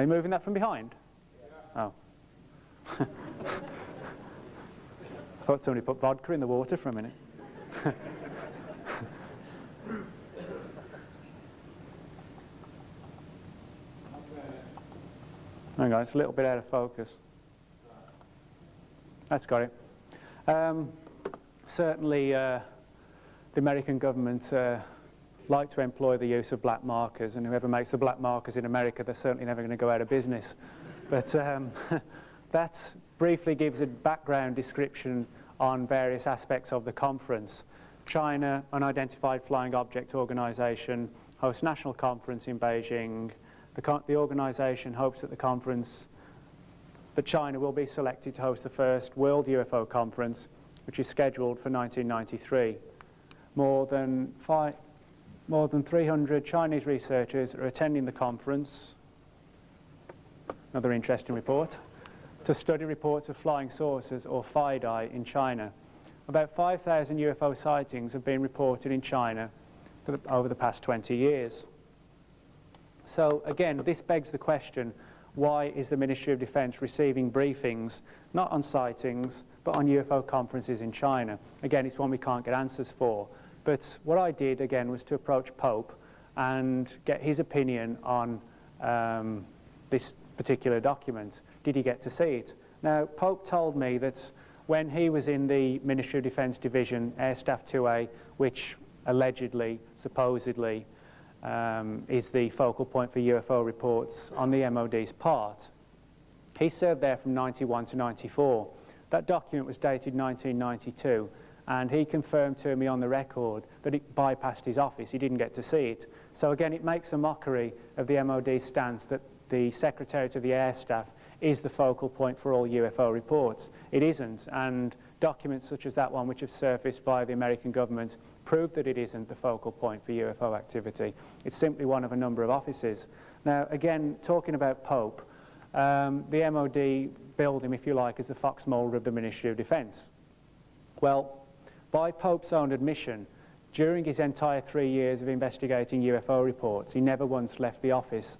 you moving that from behind? Yeah. Oh. I thought somebody put vodka in the water for a minute. Hang on, it's a little bit out of focus. That's got it. Certainly, the American government like to employ the use of black markers, and whoever makes the black markers in America, they're certainly never going to go out of business. But that briefly gives a background description on various aspects of the conference. China Unidentified Flying Object Organization hosts national conference in Beijing. The organization hopes at the conference that China will be selected to host the first World UFO Conference, which is scheduled for 1993. More than 300 Chinese researchers are attending the conference. Another interesting report. To study reports of flying saucers, or FIDI, in China. About 5,000 UFO sightings have been reported in China over the past 20 years. So again, this begs the question, why is the Ministry of Defence receiving briefings, not on sightings, but on UFO conferences in China? Again, it's one we can't get answers for. But what I did, again, was to approach Pope and get his opinion on this particular document. Did he get to see it? Now, Pope told me that when he was in the Ministry of Defence Division, Air Staff 2A, which allegedly, supposedly, is the focal point for UFO reports on the MOD's part, he served there from 91 to 94. That document was dated 1992, and he confirmed to me on the record that it bypassed his office. He didn't get to see it. So again, it makes a mockery of the MOD's stance that the Secretariat of the Air Staff is the focal point for all UFO reports. It isn't, and documents such as that one, which have surfaced by the American government, prove that it isn't the focal point for UFO activity. It's simply one of a number of offices. Now, again, talking about Pope, the MOD billed him, if you like, as the Fox Mulder of the Ministry of Defence. Well, by Pope's own admission, during his entire 3 years of investigating UFO reports, he never once left the office,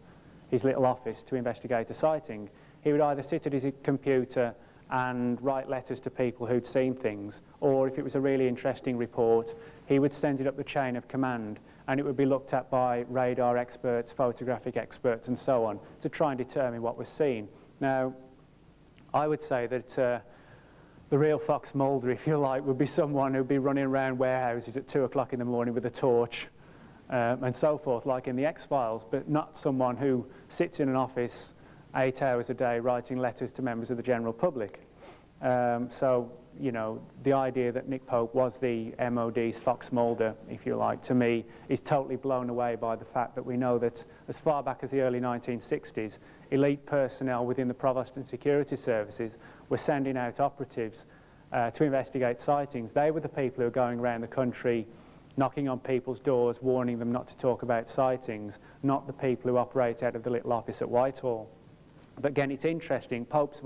his little office, to investigate a sighting. He would either sit at his computer and write letters to people who'd seen things, or if it was a really interesting report, he would send it up the chain of command, and it would be looked at by radar experts, photographic experts, and so on, to try and determine what was seen. Now, I would say that the real Fox Mulder, if you like, would be someone who'd be running around warehouses at 2 o'clock in the morning with a torch, and so forth, like in the X-Files, but not someone who sits in an office 8 hours a day writing letters to members of the general public. So, you know, the idea that Nick Pope was the MOD's Fox Mulder, if you like, to me, is totally blown away by the fact that we know that as far back as the early 1960s, elite personnel within the Provost and Security Services were sending out operatives to investigate sightings. They were the people who were going around the country knocking on people's doors, warning them not to talk about sightings, not the people who operate out of the little office at Whitehall. But again, it's interesting. Pope's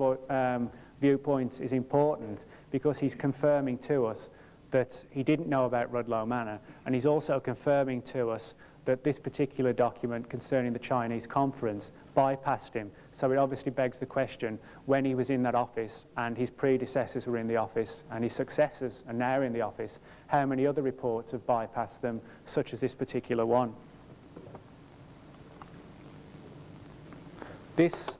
viewpoint is important because he's confirming to us that he didn't know about Rudloe Manor, and he's also confirming to us that this particular document concerning the Chinese conference bypassed him. So it obviously begs the question, when he was in that office and his predecessors were in the office and his successors are now in the office, how many other reports have bypassed them, such as this particular one? This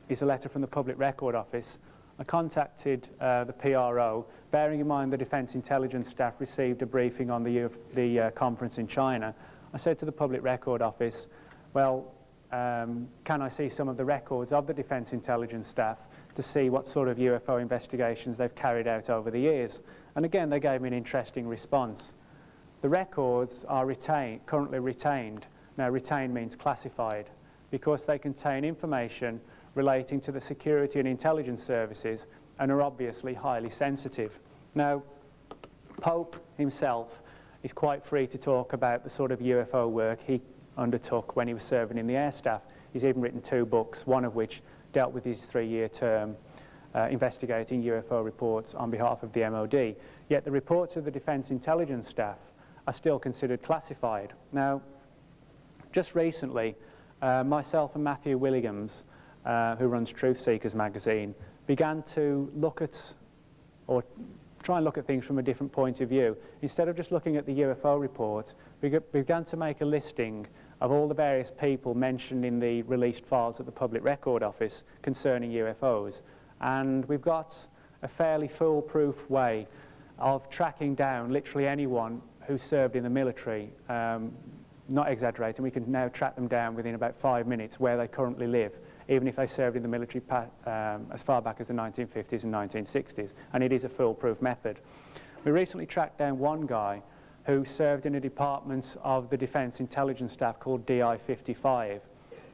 is a letter from the Public Record Office. I contacted the PRO, bearing in mind the Defence Intelligence staff received a briefing on the conference in China. I said to the Public Record Office, well, can I see some of the records of the Defence Intelligence staff to see what sort of UFO investigations they've carried out over the years? And again, they gave me an interesting response. The records are currently retained. Now, retained means classified, because they contain information relating to the security and intelligence services and are obviously highly sensitive. Now, Pope himself is quite free to talk about the sort of UFO work he undertook when he was serving in the air staff. He's even written 2 books, one of which dealt with his 3-year term investigating UFO reports on behalf of the MOD. Yet the reports of the Defence Intelligence staff are still considered classified. Now, just recently, myself and Matthew Willigams, who runs Truth Seekers magazine, began to look at, or try and look at things from a different point of view. Instead of just looking at the UFO reports, we began to make a listing of all the various people mentioned in the released files at the Public Record Office concerning UFOs. And we've got a fairly foolproof way of tracking down literally anyone who served in the military. Not exaggerating, we can now track them down within about 5 minutes where they currently live, even if they served in the military as far back as the 1950s and 1960s, and it is a foolproof method. We recently tracked down one guy who served in a department of the Defence Intelligence Staff called DI-55,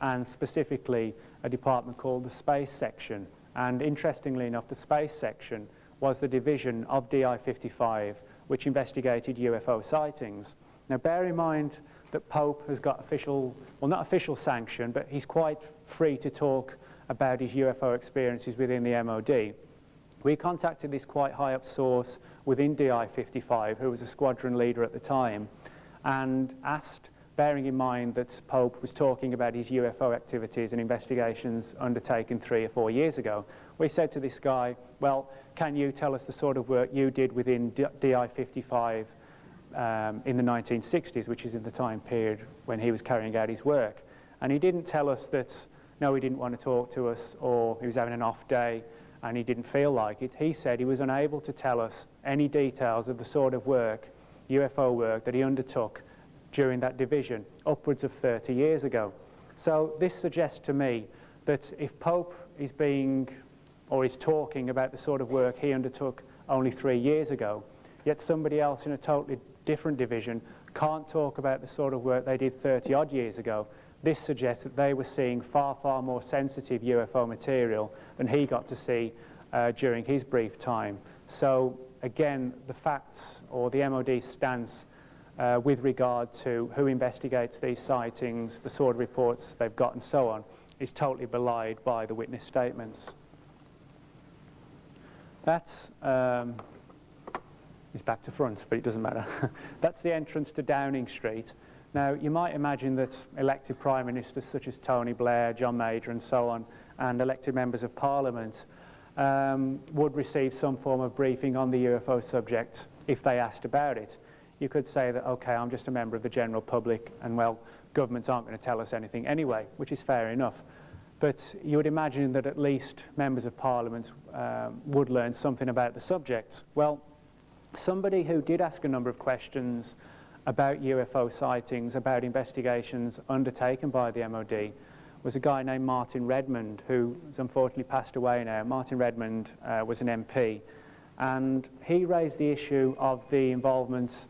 and specifically a department called the Space Section. And interestingly enough, the Space Section was the division of DI-55 which investigated UFO sightings. Now, bear in mind that Pope has got official, well, not official sanction, but he's quite free to talk about his UFO experiences within the MOD. We contacted this quite high up source within DI-55, who was a squadron leader at the time, and asked, bearing in mind that Pope was talking about his UFO activities and investigations undertaken 3 or 4 years ago, we said to this guy, well, can you tell us the sort of work you did within DI-55 in the 1960s, which is in the time period when he was carrying out his work? And he didn't tell us that, no, he didn't want to talk to us, or he was having an off day and he didn't feel like it. He said he was unable to tell us any details of the sort of work, UFO work, that he undertook during that division upwards of 30 years ago. So this suggests to me that if Pope is is talking about the sort of work he undertook only 3 years ago, yet somebody else in a totally different division can't talk about the sort of work they did 30 odd years ago, this suggests that they were seeing far, far more sensitive UFO material than he got to see during his brief time. So again, the facts, or the MOD's stance with regard to who investigates these sightings, the sort of reports they've got and so on, is totally belied by the witness statements. That's it's back to front, but it doesn't matter. That's the entrance to Downing Street. Now, you might imagine that elected Prime Ministers such as Tony Blair, John Major and so on, and elected members of Parliament would receive some form of briefing on the UFO subject if they asked about it. You could say that, okay, I'm just a member of the general public, and well, governments aren't going to tell us anything anyway, which is fair enough. But you would imagine that at least members of Parliament would learn something about the subject. Well, somebody who did ask a number of questions about UFO sightings, about investigations undertaken by the MOD, was a guy named Martin Redmond, who has unfortunately passed away now. Martin Redmond was an MP, and he raised the issue of the involvement,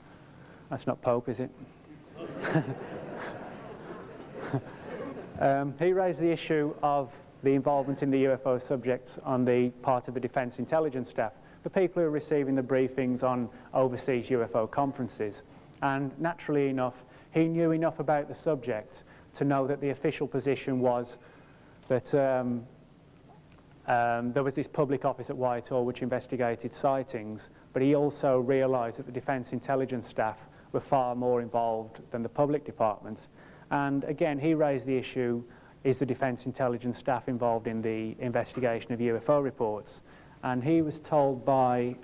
that's not Pope, is it? He raised the issue of the involvement in the UFO subjects on the part of the Defence Intelligence staff, the people who are receiving the briefings on overseas UFO conferences. And naturally enough, he knew enough about the subject to know that the official position was that there was this public office at Whitehall which investigated sightings, but he also realised that the Defence Intelligence staff were far more involved than the public departments. And again, he raised the issue, is the Defence Intelligence staff involved in the investigation of UFO reports? And he was told by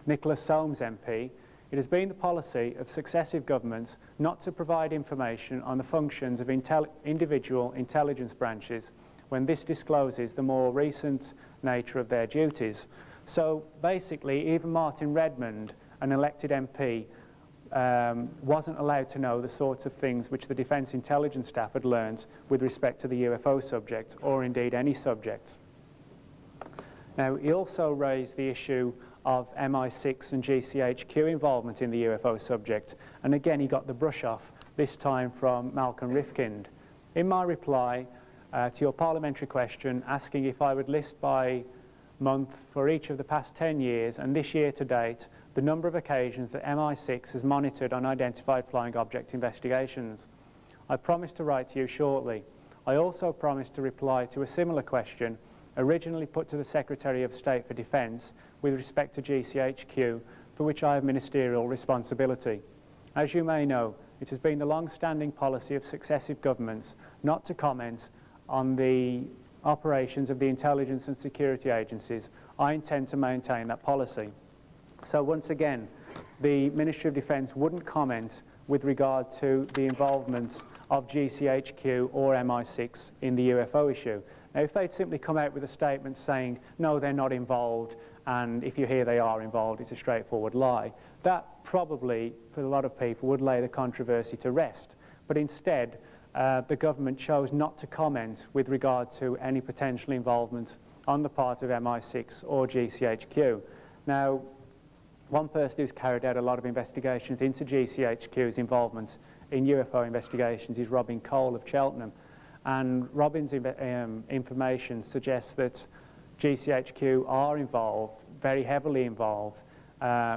Nicholas Soames MP, It has been the policy of successive governments not to provide information on the functions of individual intelligence branches when this discloses the more recent nature of their duties. So basically, even Martin Redmond, an elected MP, wasn't allowed to know the sorts of things which the Defence Intelligence staff had learned with respect to the UFO subject, or indeed any subject. Now, he also raised the issue of MI6 and GCHQ involvement in the UFO subject, and again he got the brush off, this time from Malcolm Rifkind. In my reply to your parliamentary question asking if I would list by month for each of the past 10 years and this year to date the number of occasions that MI6 has monitored unidentified flying object investigations, I promised to write to you shortly. I also promised to reply to a similar question originally put to the Secretary of State for Defence with respect to GCHQ, for which I have ministerial responsibility. As you may know, it has been the long-standing policy of successive governments not to comment on the operations of the intelligence and security agencies. I intend to maintain that policy. So once again, the Ministry of Defence wouldn't comment with regard to the involvement of GCHQ or MI6 in the UFO issue. Now, if they'd simply come out with a statement saying, no, they're not involved, and if you hear they are involved, it's a straightforward lie, that probably, for a lot of people, would lay the controversy to rest. But instead, the government chose not to comment with regard to any potential involvement on the part of MI6 or GCHQ. Now, one person who's carried out a lot of investigations into GCHQ's involvement in UFO investigations is Robin Cole of Cheltenham. And Robin's information suggests that GCHQ are involved, very heavily involved,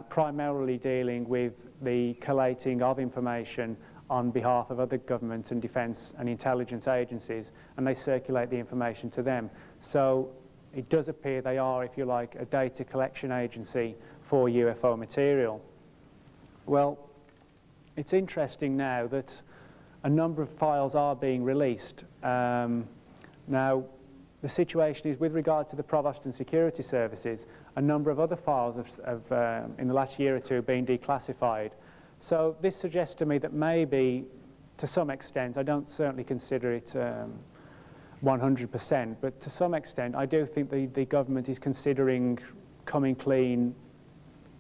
primarily dealing with the collating of information on behalf of other government and defence and intelligence agencies, and they circulate the information to them. So it does appear they are, if you like, a data collection agency for UFO material. Well, it's interesting now that a number of files are being released. Now, the situation is, with regard to the Provost and Security Services, a number of other files have in the last year or two, been declassified. So this suggests to me that maybe, to some extent, I don't certainly consider it 100%, but to some extent, I do think the government is considering coming clean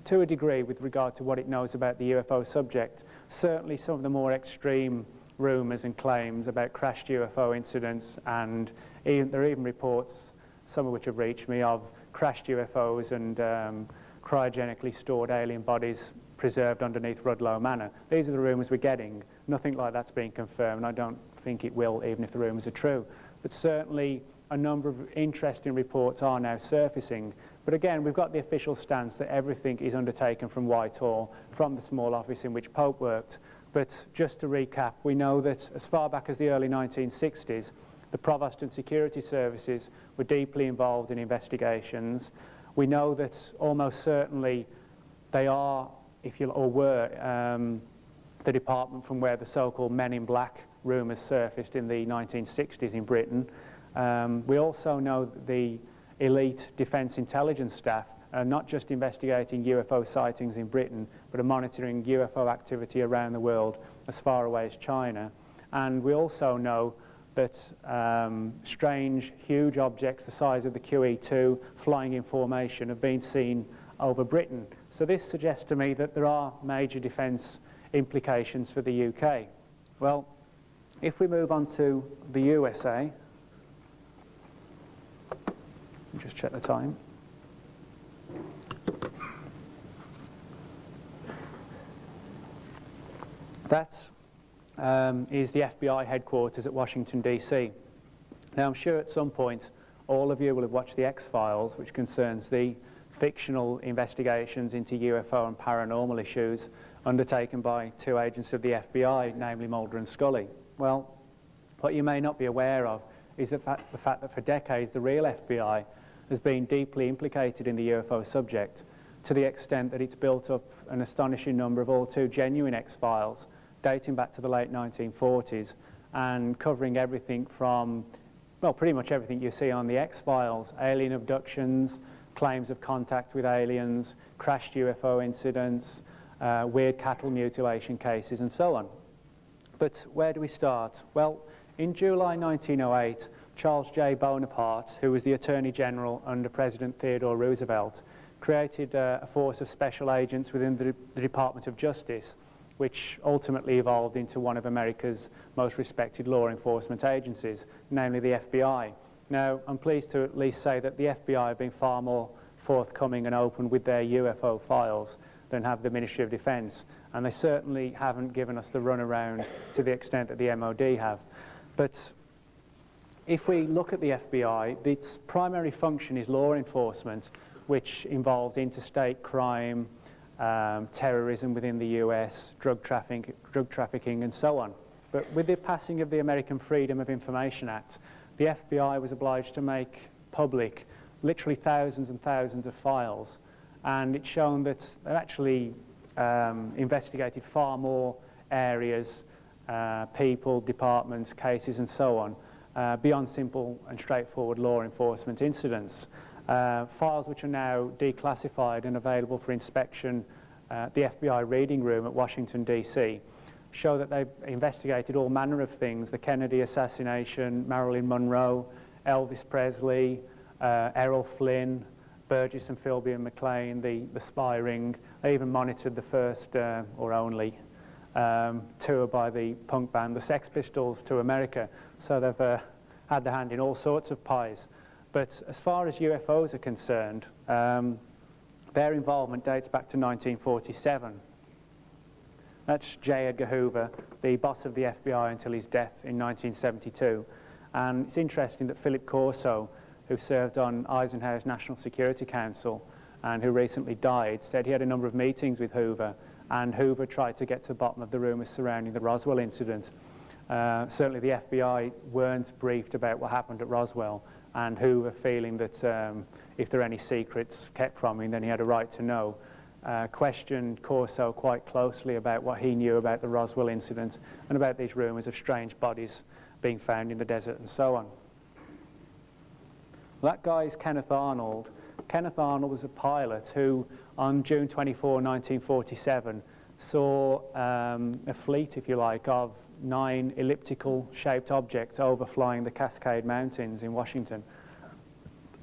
to a degree with regard to what it knows about the UFO subject. Certainly some of the more extreme rumours and claims about crashed UFO incidents, and there are even reports, some of which have reached me, of crashed UFOs and cryogenically stored alien bodies preserved underneath Rudloe Manor. These are the rumours we're getting. Nothing like that's being confirmed, and I don't think it will, even if the rumours are true. But certainly a number of interesting reports are now surfacing. But again, we've got the official stance that everything is undertaken from Whitehall, from the small office in which Pope worked. But just to recap, we know that as far back as the early 1960s, the Provost and Security Services were deeply involved in investigations. We know that almost certainly they are, or were, the department from where the so-called Men in Black rumours surfaced in the 1960s in Britain. We also know that the elite defence intelligence staff are not just investigating UFO sightings in Britain, but are monitoring UFO activity around the world as far away as China. And we also know that strange, huge objects the size of the QE2 flying in formation have been seen over Britain. So this suggests to me that there are major defence implications for the UK. Well, if we move on to the USA, just check the time. That is the FBI headquarters at Washington, D.C. Now, I'm sure at some point all of you will have watched the X-Files, which concerns the fictional investigations into UFO and paranormal issues undertaken by two agents of the FBI, namely Mulder and Scully. Well, what you may not be aware of is the fact that for decades the real FBI has been deeply implicated in the UFO subject, to the extent that it's built up an astonishing number of all too genuine X-Files dating back to the late 1940s and covering everything from, well, pretty much everything you see on the X-Files: alien abductions, claims of contact with aliens, crashed UFO incidents, weird cattle mutilation cases and so on. But where do we start? Well, in July 1908, Charles J. Bonaparte, who was the Attorney General under President Theodore Roosevelt, created a force of special agents within the Department of Justice, which ultimately evolved into one of America's most respected law enforcement agencies, namely the FBI. Now, I'm pleased to at least say that the FBI have been far more forthcoming and open with their UFO files than have the Ministry of Defence, and they certainly haven't given us the runaround to the extent that the MOD have. But if we look at the FBI, its primary function is law enforcement, which involves interstate crime, terrorism within the US, drug trafficking and so on. But with the passing of the American Freedom of Information Act, the FBI was obliged to make public literally thousands and thousands of files, and it's shown that they've actually investigated far more areas, people, departments, cases and so on, beyond simple and straightforward law enforcement incidents. Files which are now declassified and available for inspection at the FBI reading room at Washington, D.C. show that they've investigated all manner of things: the Kennedy assassination, Marilyn Monroe, Elvis Presley, Errol Flynn, Burgess and Philby and McLean, the spy ring. They even monitored the first or only tour by the punk band the Sex Pistols to America. So they've had their hand in all sorts of pies. But as far as UFOs are concerned, their involvement dates back to 1947. That's J. Edgar Hoover, the boss of the FBI until his death in 1972. And it's interesting that Philip Corso, who served on Eisenhower's National Security Council and who recently died, said he had a number of meetings with Hoover, and Hoover tried to get to the bottom of the rumours surrounding the Roswell incident. Certainly the FBI weren't briefed about what happened at Roswell, and Hoover, feeling that if there are any secrets kept from him, then he had a right to know, questioned Corso quite closely about what he knew about the Roswell incident and about these rumours of strange bodies being found in the desert and so on. That guy is Kenneth Arnold. Kenneth Arnold was a pilot who, on June 24, 1947, saw a fleet, if you like, of 9 elliptical-shaped objects overflying the Cascade Mountains in Washington.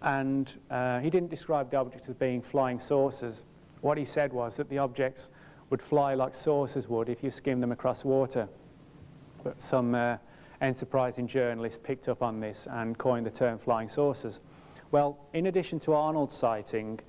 And he didn't describe the objects as being flying saucers. What he said was that the objects would fly like saucers would if you skim them across water. But some enterprising journalists picked up on this and coined the term flying saucers. Well, in addition to Arnold's sighting,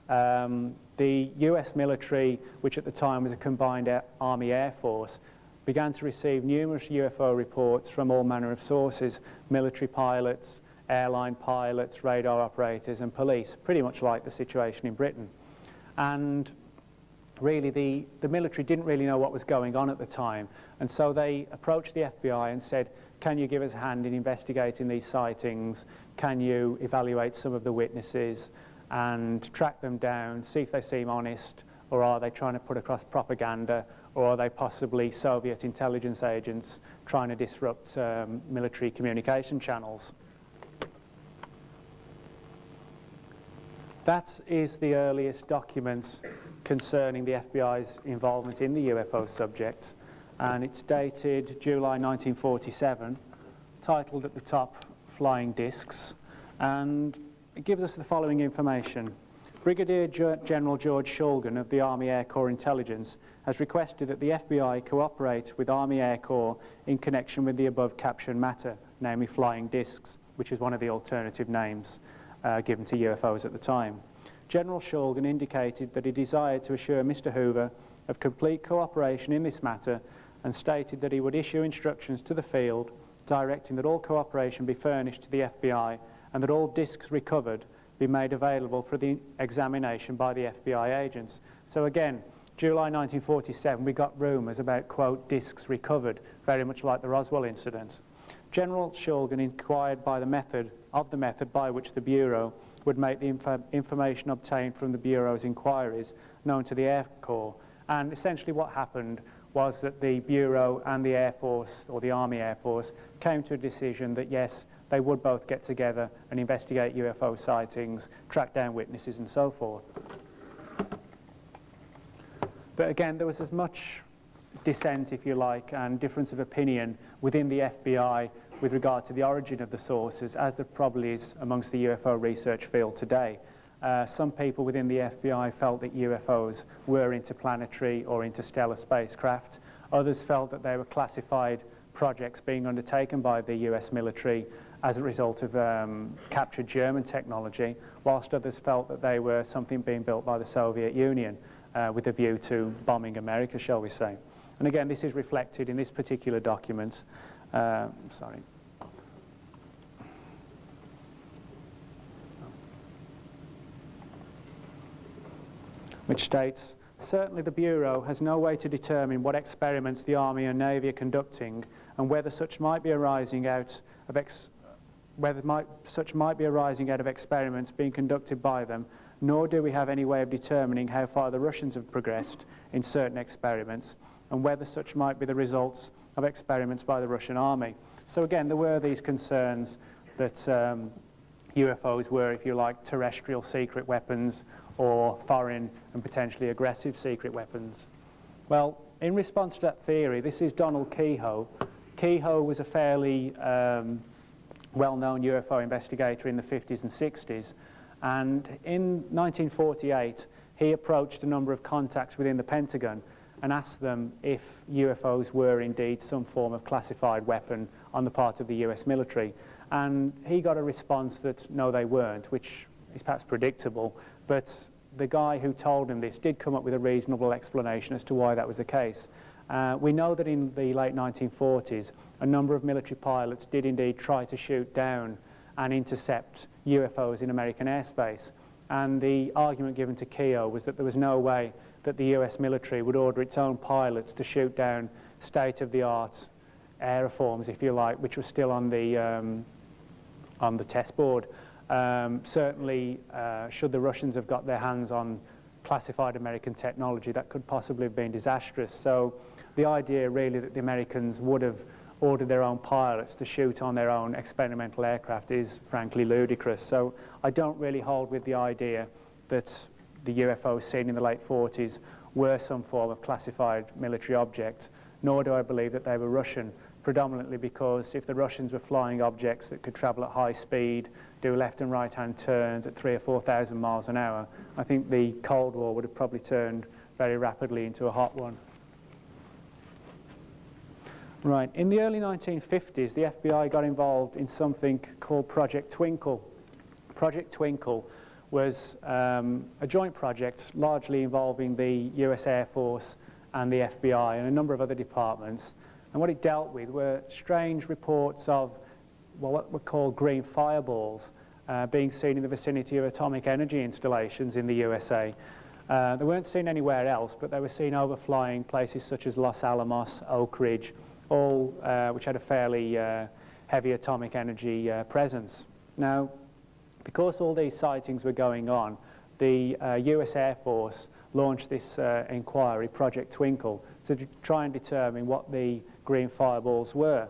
the US military, which at the time was a combined Army Air Force, began to receive numerous UFO reports from all manner of sources: military pilots, airline pilots, radar operators and police, pretty much like the situation in Britain. And really the military didn't really know what was going on at the time, and so they approached the FBI and said, can you give us a hand in investigating these sightings? Can you evaluate some of the witnesses and track them down, see if they seem honest, or are they trying to put across propaganda, or are they possibly Soviet intelligence agents trying to disrupt military communication channels? That is the earliest documents concerning the FBI's involvement in the UFO subject, and it's dated July 1947, titled at the top, Flying Discs, and it gives us the following information. Brigadier General George Shulgin of the Army Air Corps Intelligence has requested that the FBI cooperate with Army Air Corps in connection with the above captured matter, namely flying discs, which is one of the alternative names given to UFOs at the time. General Shulgin indicated that he desired to assure Mr. Hoover of complete cooperation in this matter and stated that he would issue instructions to the field directing that all cooperation be furnished to the FBI and that all discs recovered be made available for the examination by the FBI agents. So again, July 1947, we got rumours about, quote, discs recovered, very much like the Roswell incident. General Shulgin inquired by the method by which the Bureau would make the information obtained from the Bureau's inquiries known to the Air Corps. And essentially what happened was that the Bureau and the Air Force, or the Army Air Force, came to a decision that yes, they would both get together and investigate UFO sightings, track down witnesses and so forth. But again, there was as much dissent, if you like, and difference of opinion within the FBI with regard to the origin of the sources as there probably is amongst the UFO research field today. Some people within the FBI felt that UFOs were interplanetary or interstellar spacecraft. Others felt that they were classified projects being undertaken by the US military as a result of captured German technology, whilst others felt that they were something being built by the Soviet Union with a view to bombing America, shall we say. And again, this is reflected in this particular document. Sorry. Which states, certainly the Bureau has no way to determine what experiments the Army and Navy are conducting and whether such might be arising out of experiments being conducted by them, nor do we have any way of determining how far the Russians have progressed in certain experiments and whether such might be the results of experiments by the Russian Army. So again, there were these concerns that UFOs were, if you like, terrestrial secret weapons or foreign and potentially aggressive secret weapons. Well, in response to that theory, this is Donald Keyhoe. Keyhoe was a fairly well-known UFO investigator in the 50s and 60s, and in 1948 he approached a number of contacts within the Pentagon and asked them if UFOs were indeed some form of classified weapon on the part of the US military. And he got a response that no, they weren't, which is perhaps predictable, but the guy who told him this did come up with a reasonable explanation as to why that was the case. We know that in the late 1940s, a number of military pilots did indeed try to shoot down and intercept UFOs in American airspace. And the argument given to Keogh was that there was no way that the US military would order its own pilots to shoot down state-of-the-art aeroforms, if you like, which were still on the test board. Certainly, should the Russians have got their hands on classified American technology, that could possibly have been disastrous. So the idea really that the Americans would have ordered their own pilots to shoot on their own experimental aircraft is frankly ludicrous. So I don't really hold with the idea that the UFOs seen in the late 40s were some form of classified military object, nor do I believe that they were Russian, predominantly because if the Russians were flying objects that could travel at high speed, do left and right hand turns at 3,000 or 4,000 miles an hour, I think the Cold War would have probably turned very rapidly into a hot one. Right, in the early 1950s, the FBI got involved in something called Project Twinkle. Project Twinkle was a joint project largely involving the US Air Force and the FBI and a number of other departments. And what it dealt with were strange reports of what were called green fireballs being seen in the vicinity of atomic energy installations in the USA. They weren't seen anywhere else, but they were seen overflying places such as Los Alamos, Oak Ridge, all which had a fairly heavy atomic energy presence. Now, because all these sightings were going on, the US Air Force launched this inquiry, Project Twinkle, to try and determine what the green fireballs were.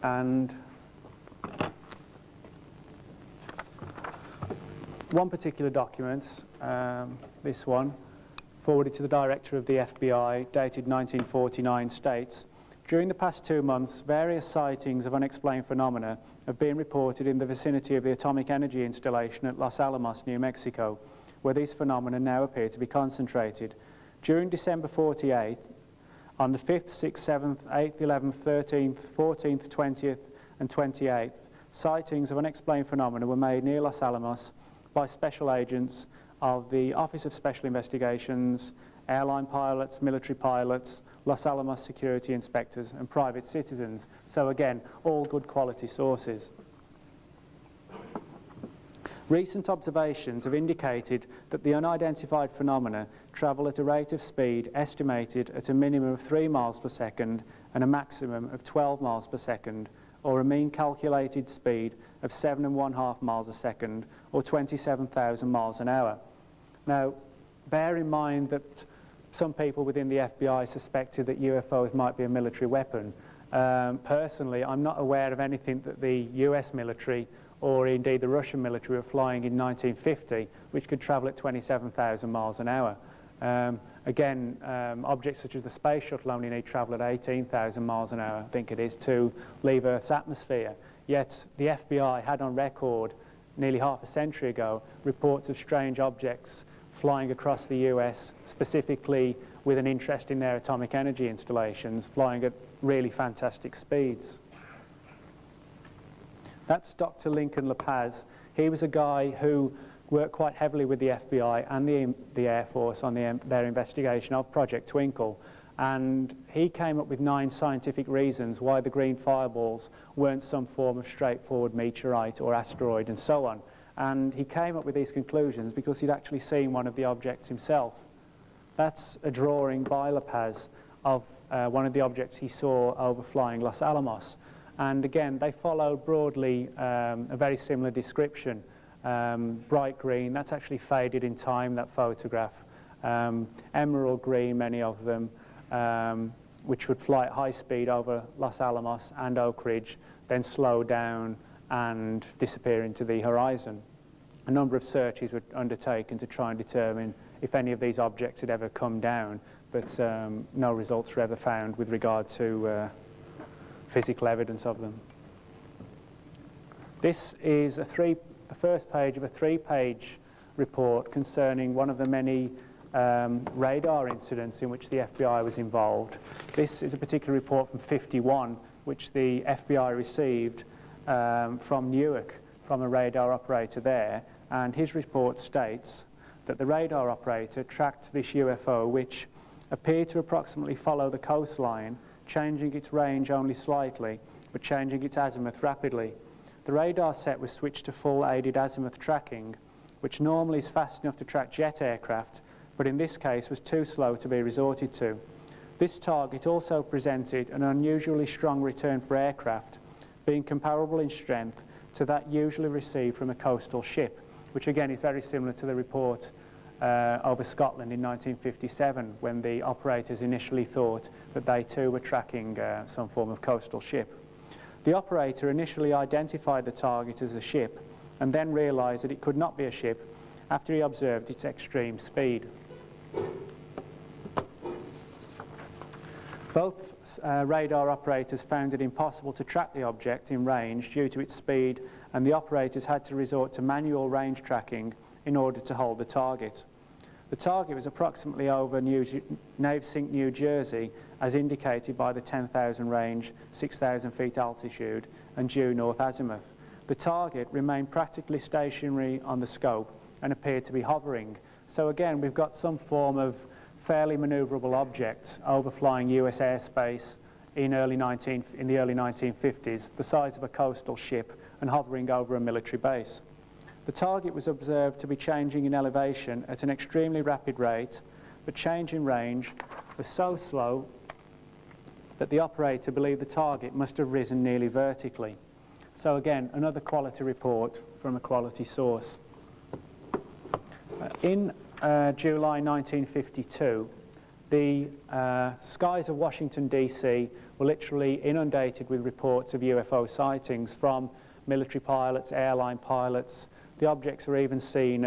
And one particular document, this one, forwarded to the director of the FBI, dated 1949, states, during the past 2 months, various sightings of unexplained phenomena have been reported in the vicinity of the atomic energy installation at Los Alamos, New Mexico, where these phenomena now appear to be concentrated. During December 48, on the 5th, 6th, 7th, 8th, 11th, 13th, 14th, 20th, and 28th, sightings of unexplained phenomena were made near Los Alamos by special agents of the Office of Special Investigations, airline pilots, military pilots, Los Alamos security inspectors, and private citizens. So again, all good quality sources. Recent observations have indicated that the unidentified phenomena travel at a rate of speed estimated at a minimum of 3 miles per second and a maximum of 12 miles per second, or a mean calculated speed of 7.5 miles a second, or 27,000 miles an hour. Now, bear in mind that some people within the FBI suspected that UFOs might be a military weapon. Personally, I'm not aware of anything that the US military or indeed the Russian military were flying in 1950 which could travel at 27,000 miles an hour. Again, objects such as the space shuttle only need travel at 18,000 miles an hour, I think it is, to leave Earth's atmosphere. Yet the FBI had on record nearly half a century ago reports of strange objects flying across the US, specifically with an interest in their atomic energy installations, flying at really fantastic speeds. That's Dr. Lincoln La Paz. He was a guy who worked quite heavily with the FBI and the Air Force on their investigation of Project Twinkle. And he came up with 9 scientific reasons why the green fireballs weren't some form of straightforward meteorite or asteroid and so on. And he came up with these conclusions because he'd actually seen one of the objects himself. That's a drawing by La Paz of one of the objects he saw overflying Los Alamos. And again, they followed broadly a very similar description. Bright green, that's actually faded in time, that photograph. Emerald green, many of them, which would fly at high speed over Los Alamos and Oak Ridge, then slow down and disappear into the horizon. A number of searches were undertaken to try and determine if any of these objects had ever come down, but no results were ever found with regard to physical evidence of them. This is the first page of a 3-page report concerning one of the many radar incidents in which the FBI was involved. This is a particular report from '51, which the FBI received from Newark, from a radar operator there, and his report states that the radar operator tracked this UFO, which appeared to approximately follow the coastline, changing its range only slightly, but changing its azimuth rapidly. The radar set was switched to full aided azimuth tracking, which normally is fast enough to track jet aircraft, but in this case was too slow to be resorted to. This target also presented an unusually strong return for aircraft, being comparable in strength to that usually received from a coastal ship, which again is very similar to the report over Scotland in 1957, when the operators initially thought that they too were tracking some form of coastal ship. The operator initially identified the target as a ship and then realized that it could not be a ship after he observed its extreme speed. Both radar operators found it impossible to track the object in range due to its speed, and the operators had to resort to manual range tracking in order to hold the target. The target was approximately over Navesink, New Jersey, as indicated by the 10,000 range, 6,000 feet altitude, and due north azimuth. The target remained practically stationary on the scope and appeared to be hovering. So again, we've got some form of fairly maneuverable object overflying US airspace in the early 1950s, the size of a coastal ship, and hovering over a military base. The target was observed to be changing in elevation at an extremely rapid rate, but change in range was so slow that the operator believed the target must have risen nearly vertically. So again, another quality report from a quality source. In July 1952, the skies of Washington, D.C. were literally inundated with reports of UFO sightings from military pilots, airline pilots. The objects were even seen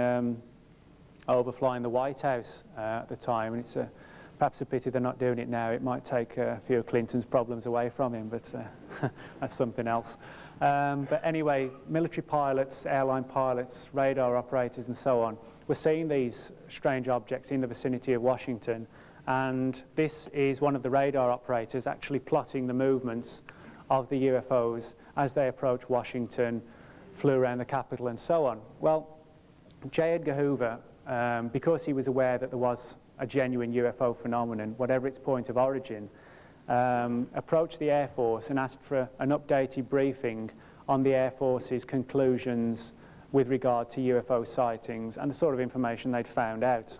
overflying the White House at the time, and it's perhaps a pity they're not doing it now. It might take a few of Clinton's problems away from him, but that's something else. But anyway, military pilots, airline pilots, radar operators and so on were seeing these strange objects in the vicinity of Washington, and this is one of the radar operators actually plotting the movements of the UFOs as they approach Washington, flew around the Capitol and so on. Well, J. Edgar Hoover, because he was aware that there was a genuine UFO phenomenon, whatever its point of origin, approached the Air Force and asked for an updated briefing on the Air Force's conclusions with regard to UFO sightings and the sort of information they'd found out.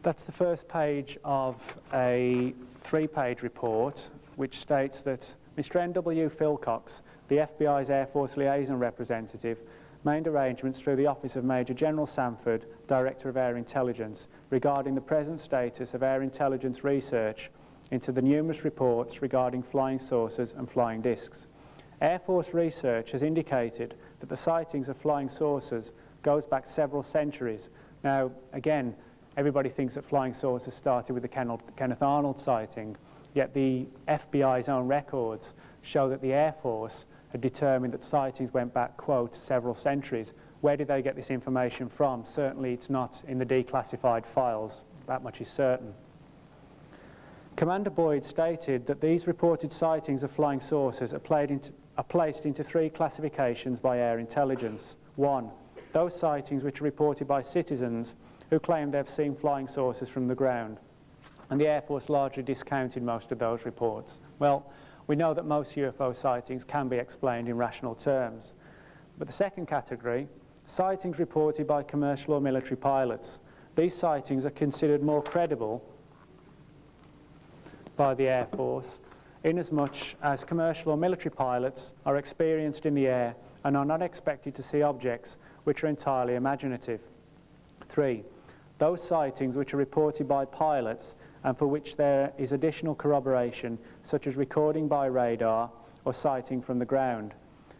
That's the first page of a 3-page report which states that Mr. N.W. Philcox, the FBI's Air Force liaison representative, made arrangements through the Office of Major General Sanford, Director of Air Intelligence, regarding the present status of air intelligence research into the numerous reports regarding flying saucers and flying discs. Air Force research has indicated that the sightings of flying saucers goes back several centuries. Now, again, everybody thinks that flying saucers started with the Kenneth Arnold sighting, yet the FBI's own records show that the Air Force had determined that sightings went back, quote, several centuries. Where did they get this information from? Certainly it's not in the declassified files, that much is certain. Commander Boyd stated that these reported sightings of flying saucers are placed into three classifications by air intelligence. One, those sightings which are reported by citizens who claim they've seen flying saucers from the ground. And the Air Force largely discounted most of those reports. Well, we know that most UFO sightings can be explained in rational terms. But the second category, sightings reported by commercial or military pilots. These sightings are considered more credible by the Air Force, inasmuch as commercial or military pilots are experienced in the air and are not expected to see objects which are entirely imaginative. 3. Those sightings which are reported by pilots and for which there is additional corroboration, such as recording by radar or sighting from the ground.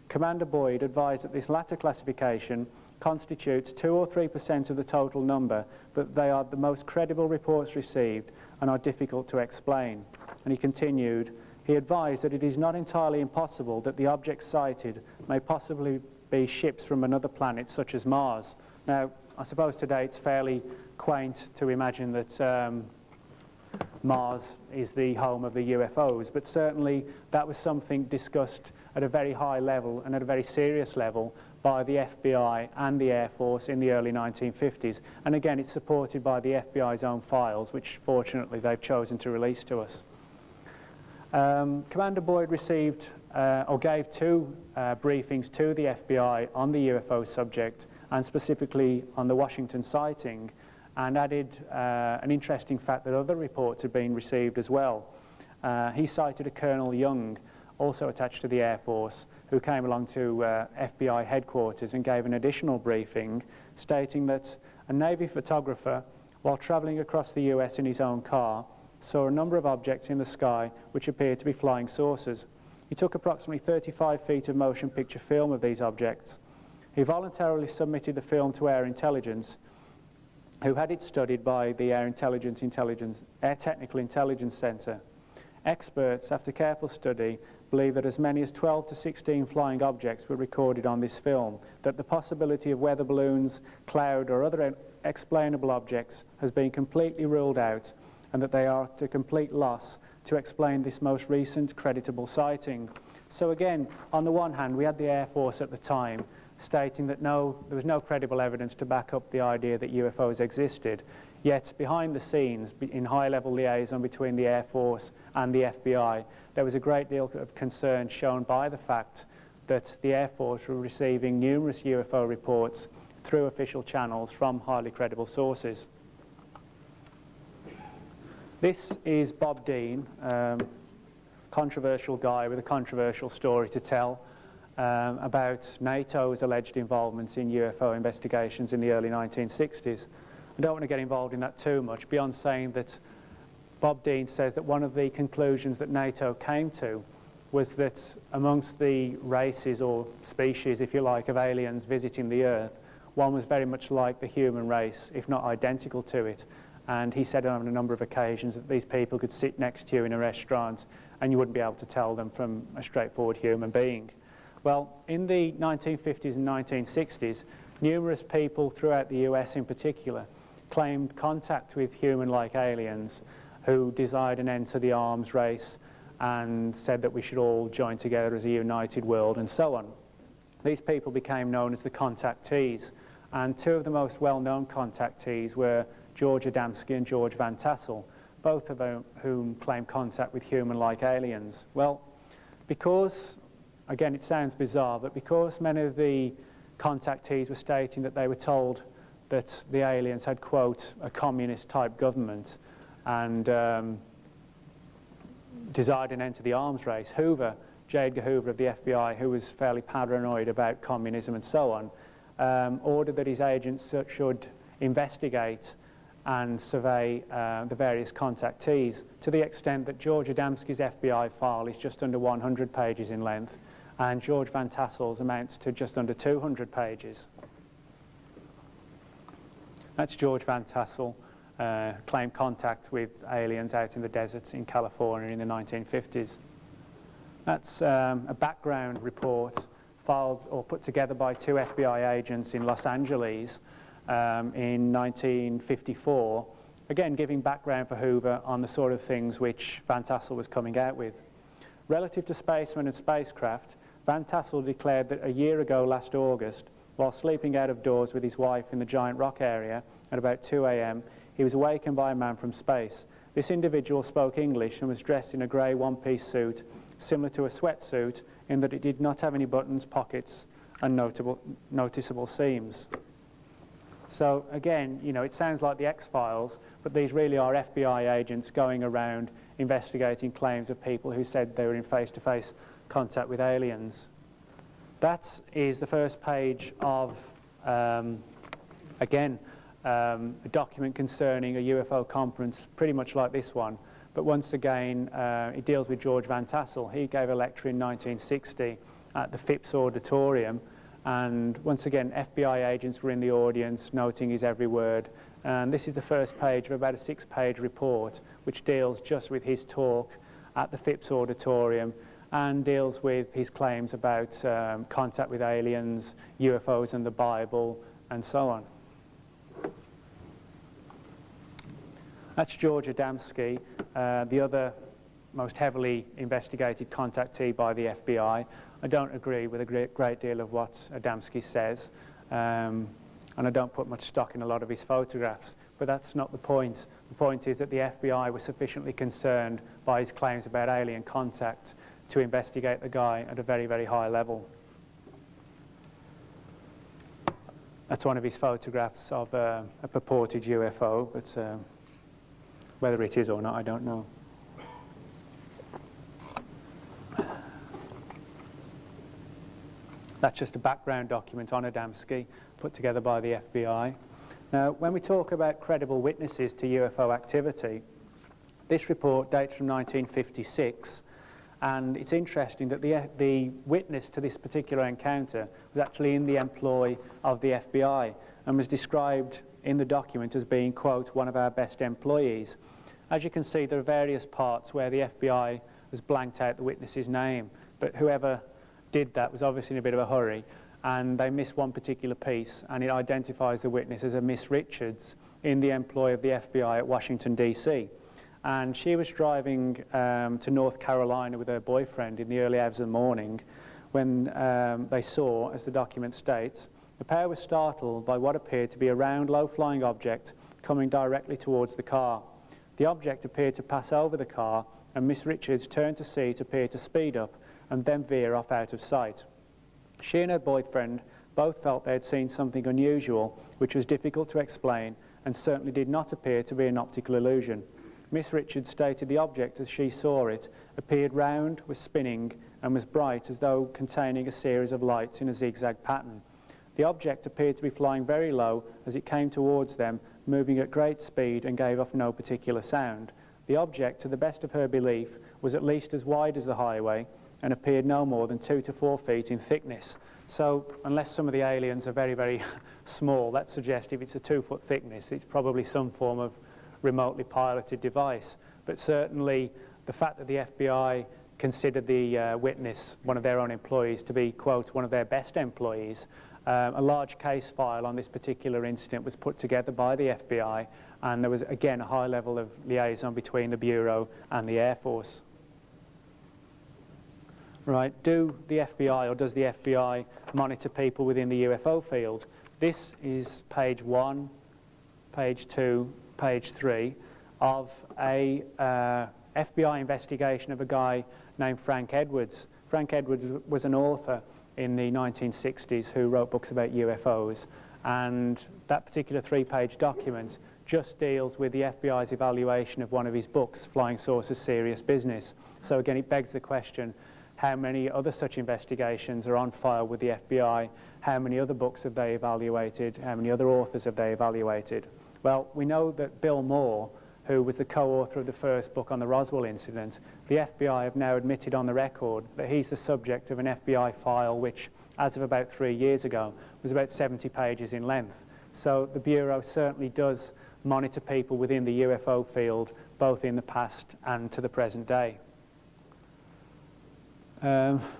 Commander Boyd advised that this latter classification constitutes 2 or 3% of the total number, but they are the most credible reports received and are difficult to explain. And he continued, he advised that it is not entirely impossible that the objects sighted may possibly be ships from another planet such as Mars. Now, I suppose today it's fairly quaint to imagine that Mars is the home of the UFOs, but certainly that was something discussed at a very high level and at a very serious level by the FBI and the Air Force in the early 1950s. And again, it's supported by the FBI's own files, which fortunately they've chosen to release to us. Commander Boyd received or gave 2 briefings to the FBI on the UFO subject, and specifically on the Washington sighting, and added an interesting fact that other reports had been received as well. He cited a Colonel Young, also attached to the Air Force, who came along to FBI headquarters and gave an additional briefing, stating that a Navy photographer, while travelling across the US in his own car, saw a number of objects in the sky which appeared to be flying saucers. He took approximately 35 feet of motion picture film of these objects. He voluntarily submitted the film to Air Intelligence, who had it studied by the Air Technical Intelligence Center. Experts, after careful study, believe that as many as 12 to 16 flying objects were recorded on this film, that the possibility of weather balloons, cloud or other explainable objects has been completely ruled out, and that they are at a complete loss to explain this most recent creditable sighting. So again, on the one hand, we had the Air Force at the time stating that there was no credible evidence to back up the idea that UFOs existed, yet behind the scenes, in high-level liaison between the Air Force and the FBI, there was a great deal of concern shown by the fact that the Air Force were receiving numerous UFO reports through official channels from highly credible sources. This is Bob Dean, controversial guy with a controversial story to tell about NATO's alleged involvement in UFO investigations in the early 1960s. I don't want to get involved in that too much, beyond saying that Bob Dean says that one of the conclusions that NATO came to was that amongst the races or species, if you like, of aliens visiting the Earth, one was very much like the human race, if not identical to it. And he said on a number of occasions that these people could sit next to you in a restaurant and you wouldn't be able to tell them from a straightforward human being. Well, in the 1950s and 1960s, numerous people throughout the US in particular claimed contact with human-like aliens who desired an end to the arms race and said that we should all join together as a united world and so on. These people became known as the contactees, and 2 of the most well-known contactees were George Adamski and George Van Tassel, both of whom claimed contact with human-like aliens. Well, because, again, it sounds bizarre, but because many of the contactees were stating that they were told that the aliens had, quote, a communist-type government and desired an end to the arms race, Hoover, J. Edgar Hoover of the FBI, who was fairly paranoid about communism and so on, ordered that his agents should investigate and survey the various contactees, to the extent that George Adamski's FBI file is just under 100 pages in length, and George Van Tassel's amounts to just under 200 pages. That's George Van Tassel, claimed contact with aliens out in the deserts in California in the 1950s. That's a background report filed or put together by 2 FBI agents in Los Angeles in 1954, again giving background for Hoover on the sort of things which Van Tassel was coming out with. Relative to spacemen and spacecraft, Van Tassel declared that a year ago last August, while sleeping out of doors with his wife in the Giant Rock area at about 2 a.m., he was awakened by a man from space. This individual spoke English and was dressed in a grey one-piece suit, similar to a sweatsuit, in that it did not have any buttons, pockets, and noticeable seams. So again, you know, it sounds like the X-Files, but these really are FBI agents going around investigating claims of people who said they were in face-to-face contact with aliens. That is the first page of, again, a document concerning a UFO conference, pretty much like this one. But once again, it deals with George Van Tassel. He gave a lecture in 1960 at the Phipps Auditorium. And once again, FBI agents were in the audience, noting his every word. And this is the first page of about a 6-page report, which deals just with his talk at the Phipps Auditorium and deals with his claims about contact with aliens, UFOs and the Bible, and so on. That's George Adamski, the other most heavily investigated contactee by the FBI. I don't agree with a great deal of what Adamski says, and I don't put much stock in a lot of his photographs, but that's not the point. The point is that the FBI was sufficiently concerned by his claims about alien contact to investigate the guy at a very, very high level. That's one of his photographs of a purported UFO, but whether it is or not, I don't know. That's just a background document on Adamski put together by the FBI. Now, when we talk about credible witnesses to UFO activity, this report dates from 1956, and it's interesting that the witness to this particular encounter was actually in the employ of the FBI and was described in the document as being, quote, one of our best employees. As you can see, there are various parts where the FBI has blanked out the witness's name, but whoever did that was obviously in a bit of a hurry, and they missed one particular piece, and it identifies the witness as a Miss Richards in the employ of the FBI at Washington, D.C. And she was driving to North Carolina with her boyfriend in the early hours of the morning when they saw, as the document states, the pair was startled by what appeared to be a round, low-flying object coming directly towards the car. The object appeared to pass over the car, and Miss Richards turned to see it appear to speed up and then veer off out of sight. She and her boyfriend both felt they had seen something unusual, which was difficult to explain and certainly did not appear to be an optical illusion. Miss Richards stated the object, as she saw it, appeared round, was spinning, and was bright as though containing a series of lights in a zigzag pattern. The object appeared to be flying very low as it came towards them, moving at great speed and gave off no particular sound. The object, to the best of her belief, was at least as wide as the highway and appeared no more than 2 to 4 feet in thickness. So, unless some of the aliens are very, very small, that suggests if it's a 2-foot thickness, it's probably some form of remotely piloted device. But certainly, the fact that the FBI considered the witness, one of their own employees, to be, quote, one of their best employees, a large case file on this particular incident was put together by the FBI, and there was, again, a high level of liaison between the Bureau and the Air Force. Right, do the FBI, or does the FBI monitor people within the UFO field? This is page 1, page 2, page 3 of a FBI investigation of a guy named Frank Edwards. Frank Edwards was an author in the 1960s who wrote books about UFOs, and that particular 3-page document just deals with the FBI's evaluation of one of his books, Flying Saucers Serious Business. So again, it begs the question, how many other such investigations are on file with the FBI? How many other books have they evaluated? How many other authors have they evaluated? Well, we know that Bill Moore, who was the co-author of the first book on the Roswell incident, the FBI have now admitted on the record that he's the subject of an FBI file which, as of about 3 years ago, was about 70 pages in length. So the Bureau certainly does monitor people within the UFO field, both in the past and to the present day.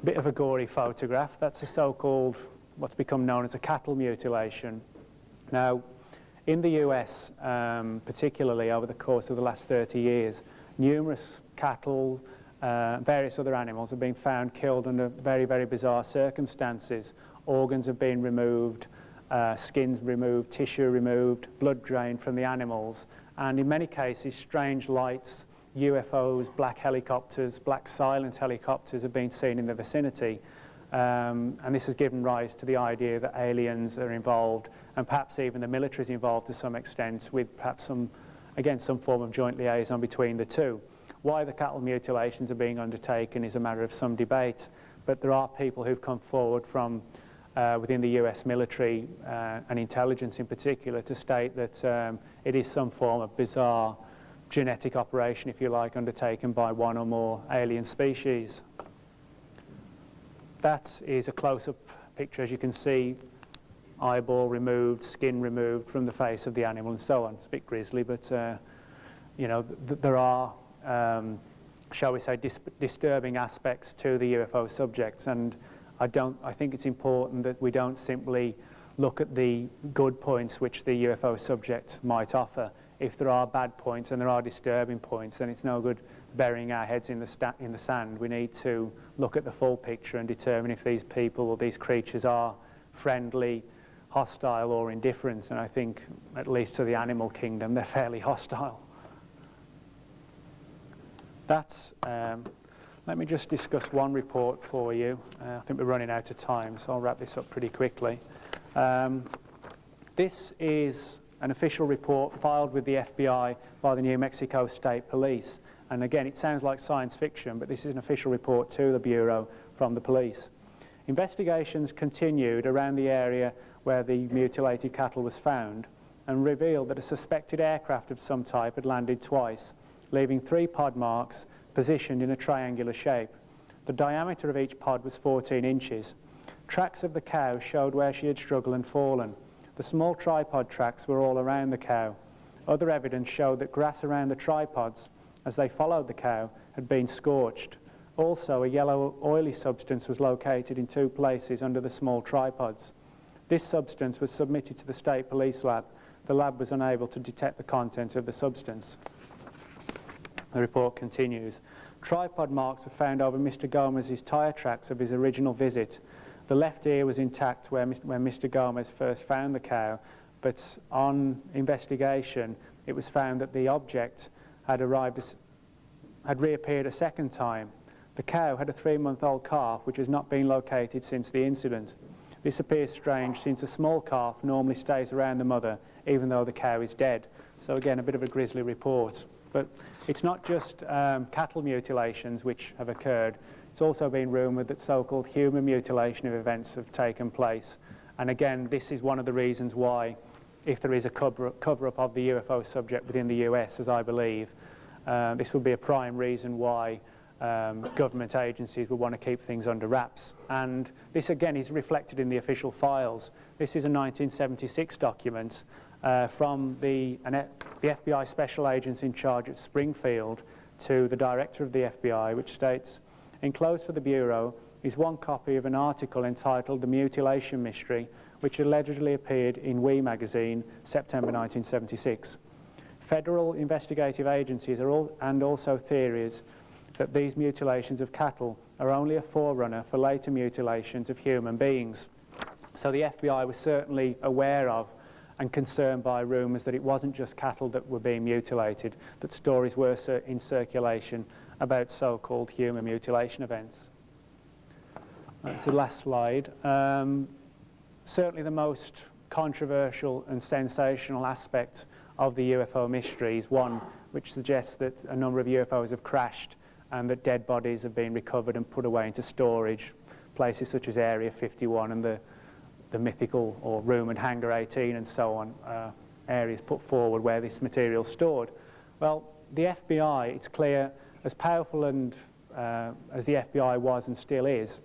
Bit of a gory photograph. That's a so-called, what's become known as a cattle mutilation. Now, in the US, particularly over the course of the last 30 years, numerous cattle, various other animals have been found killed under very, very bizarre circumstances. Organs have been removed, skins removed, tissue removed, blood drained from the animals, and in many cases, strange lights, UFOs, black helicopters, black silent helicopters have been seen in the vicinity. And this has given rise to the idea that aliens are involved, and perhaps even the military is involved to some extent, with perhaps some form of joint liaison between the two. Why the cattle mutilations are being undertaken is a matter of some debate, but there are people who've come forward from within the US military and intelligence in particular to state that it is some form of bizarre genetic operation, if you like, undertaken by one or more alien species. That is a close-up picture, as you can see, eyeball removed, skin removed from the face of the animal and so on. It's a bit grisly, but you know, there are, shall we say, disturbing aspects to the UFO subjects, and I think it's important that we don't simply look at the good points which the UFO subject might offer. If there are bad points and there are disturbing points, then it's no good burying our heads in the sand. We need to look at the full picture and determine if these people or these creatures are friendly, hostile or indifferent, and I think, at least to the animal kingdom, they're fairly hostile. That's, let me just discuss one report for you. I think we're running out of time, so I'll wrap this up pretty quickly. This is an official report filed with the FBI by the New Mexico State Police. And again, it sounds like science fiction, but this is an official report to the Bureau from the police. Investigations continued around the area where the mutilated cattle was found and revealed that a suspected aircraft of some type had landed twice, leaving 3 pod marks positioned in a triangular shape. The diameter of each pod was 14 inches. Tracks of the cow showed where she had struggled and fallen. The small tripod tracks were all around the cow. Other evidence showed that grass around the tripods, as they followed the cow, had been scorched. Also, a yellow oily substance was located in 2 places under the small tripods. This substance was submitted to the state police lab. The lab was unable to detect the content of the substance. The report continues. Tripod marks were found over Mr. Gomez's tyre tracks of his original visit. The left ear was intact when Mr. Gomez first found the cow, but on investigation it was found that the object had reappeared a second time. The cow had a 3-month-old calf which has not been located since the incident. This appears strange since a small calf normally stays around the mother even though the cow is dead. So again, a bit of a grisly report. But it's not just cattle mutilations which have occurred. It's also been rumoured that so-called human mutilation of events have taken place. And again, this is one of the reasons why, if there is a cover-up of the UFO subject within the US, as I believe, this would be a prime reason why government agencies would want to keep things under wraps. And this again is reflected in the official files. This is a 1976 document from the FBI special agents in charge at Springfield to the director of the FBI, which states, enclosed for the Bureau is one copy of an article entitled The Mutilation Mystery, which allegedly appeared in We magazine, September 1976. Federal investigative agencies and also theories that these mutilations of cattle are only a forerunner for later mutilations of human beings. So the FBI was certainly aware of and concerned by rumours that it wasn't just cattle that were being mutilated, that stories were in circulation about so-called human mutilation events. That's the last slide. Certainly the most controversial and sensational aspect of the UFO mystery is one which suggests that a number of UFOs have crashed and that dead bodies have been recovered and put away into storage, places such as Area 51 and the mythical or rumoured Hangar 18 and so on, areas put forward where this material is stored. Well, the FBI, it's clear, as powerful and as the FBI was and still is,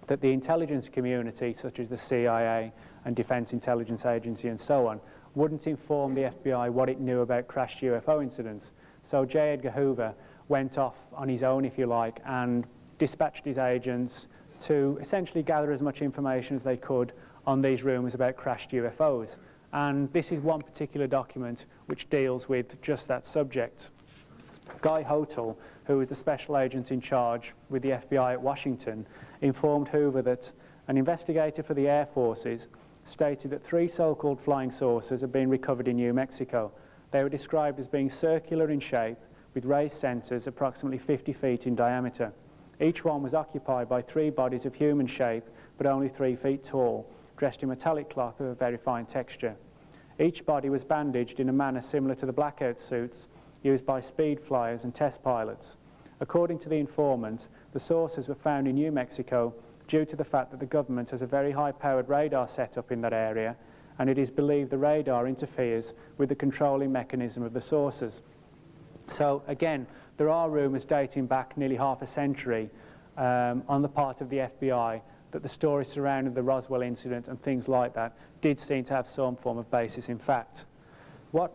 that the intelligence community, such as the CIA and Defense Intelligence Agency and so on, wouldn't inform the FBI what it knew about crashed UFO incidents. So J. Edgar Hoover went off on his own, if you like, and dispatched his agents to essentially gather as much information as they could on these rumours about crashed UFOs. And this is one particular document which deals with just that subject. Guy Hotel, who was the special agent in charge with the FBI at Washington, informed Hoover that an investigator for the Air Forces stated that 3 so-called flying saucers had been recovered in New Mexico. They were described as being circular in shape with raised centres approximately 50 feet in diameter. Each one was occupied by 3 bodies of human shape but only 3 feet tall, dressed in metallic cloth of a very fine texture. Each body was bandaged in a manner similar to the blackout suits used by speed flyers and test pilots. According to the informant, the saucers were found in New Mexico due to the fact that the government has a very high-powered radar set up in that area, and it is believed the radar interferes with the controlling mechanism of the saucers. So again, there are rumours dating back nearly half a century on the part of the FBI that the story surrounding the Roswell incident and things like that did seem to have some form of basis in fact. What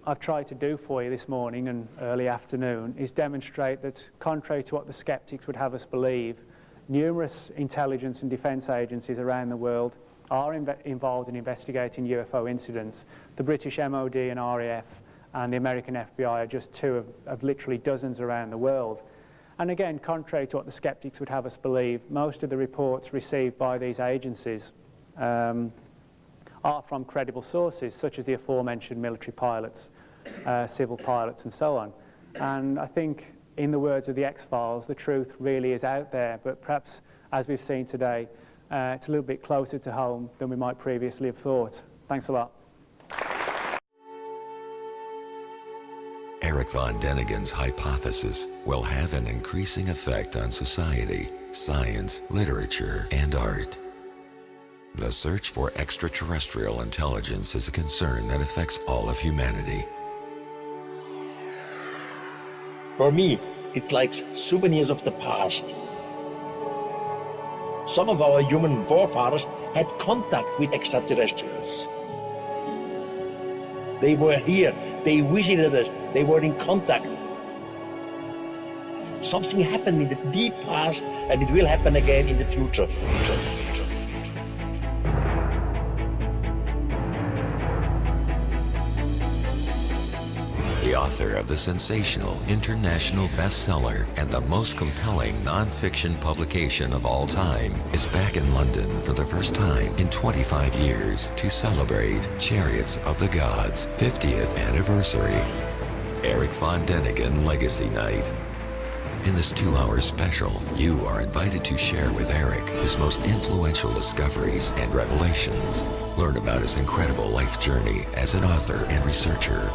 I've tried to do for you this morning and early afternoon is demonstrate that, contrary to what the skeptics would have us believe, numerous intelligence and defence agencies around the world are involved in investigating UFO incidents. The British MOD and RAF and the American FBI are just 2 of literally dozens around the world. And again, contrary to what the skeptics would have us believe, most of the reports received by these agencies are from credible sources, such as the aforementioned military pilots, civil pilots, and so on. And I think, in the words of the X-Files, the truth really is out there, but perhaps, as we've seen today, it's a little bit closer to home than we might previously have thought. Thanks a lot. Eric von Däniken's hypothesis will have an increasing effect on society, science, literature, and art. The search for extraterrestrial intelligence is a concern that affects all of humanity. For me, it's like souvenirs of the past. Some of our human forefathers had contact with extraterrestrials. They were here, they visited us, they were in contact. Something happened in the deep past, and it will happen again in the future. The author of the sensational international bestseller and the most compelling non-fiction publication of all time is back in London for the first time in 25 years to celebrate Chariots of the Gods' 50th anniversary. Eric von Däniken Legacy Night. In this 2-hour special, you are invited to share with Eric his most influential discoveries and revelations. Learn about his incredible life journey as an author and researcher.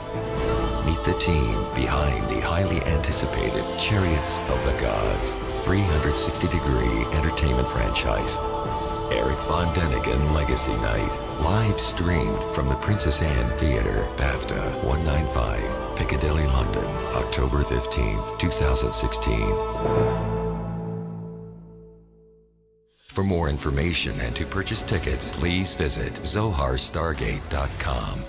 Meet the team behind the highly anticipated Chariots of the Gods 360-degree entertainment franchise. Eric von Däniken Legacy Night, live streamed from the Princess Anne Theatre, BAFTA 195, Piccadilly, London, October 15th, 2016. For more information and to purchase tickets, please visit zoharstargate.com.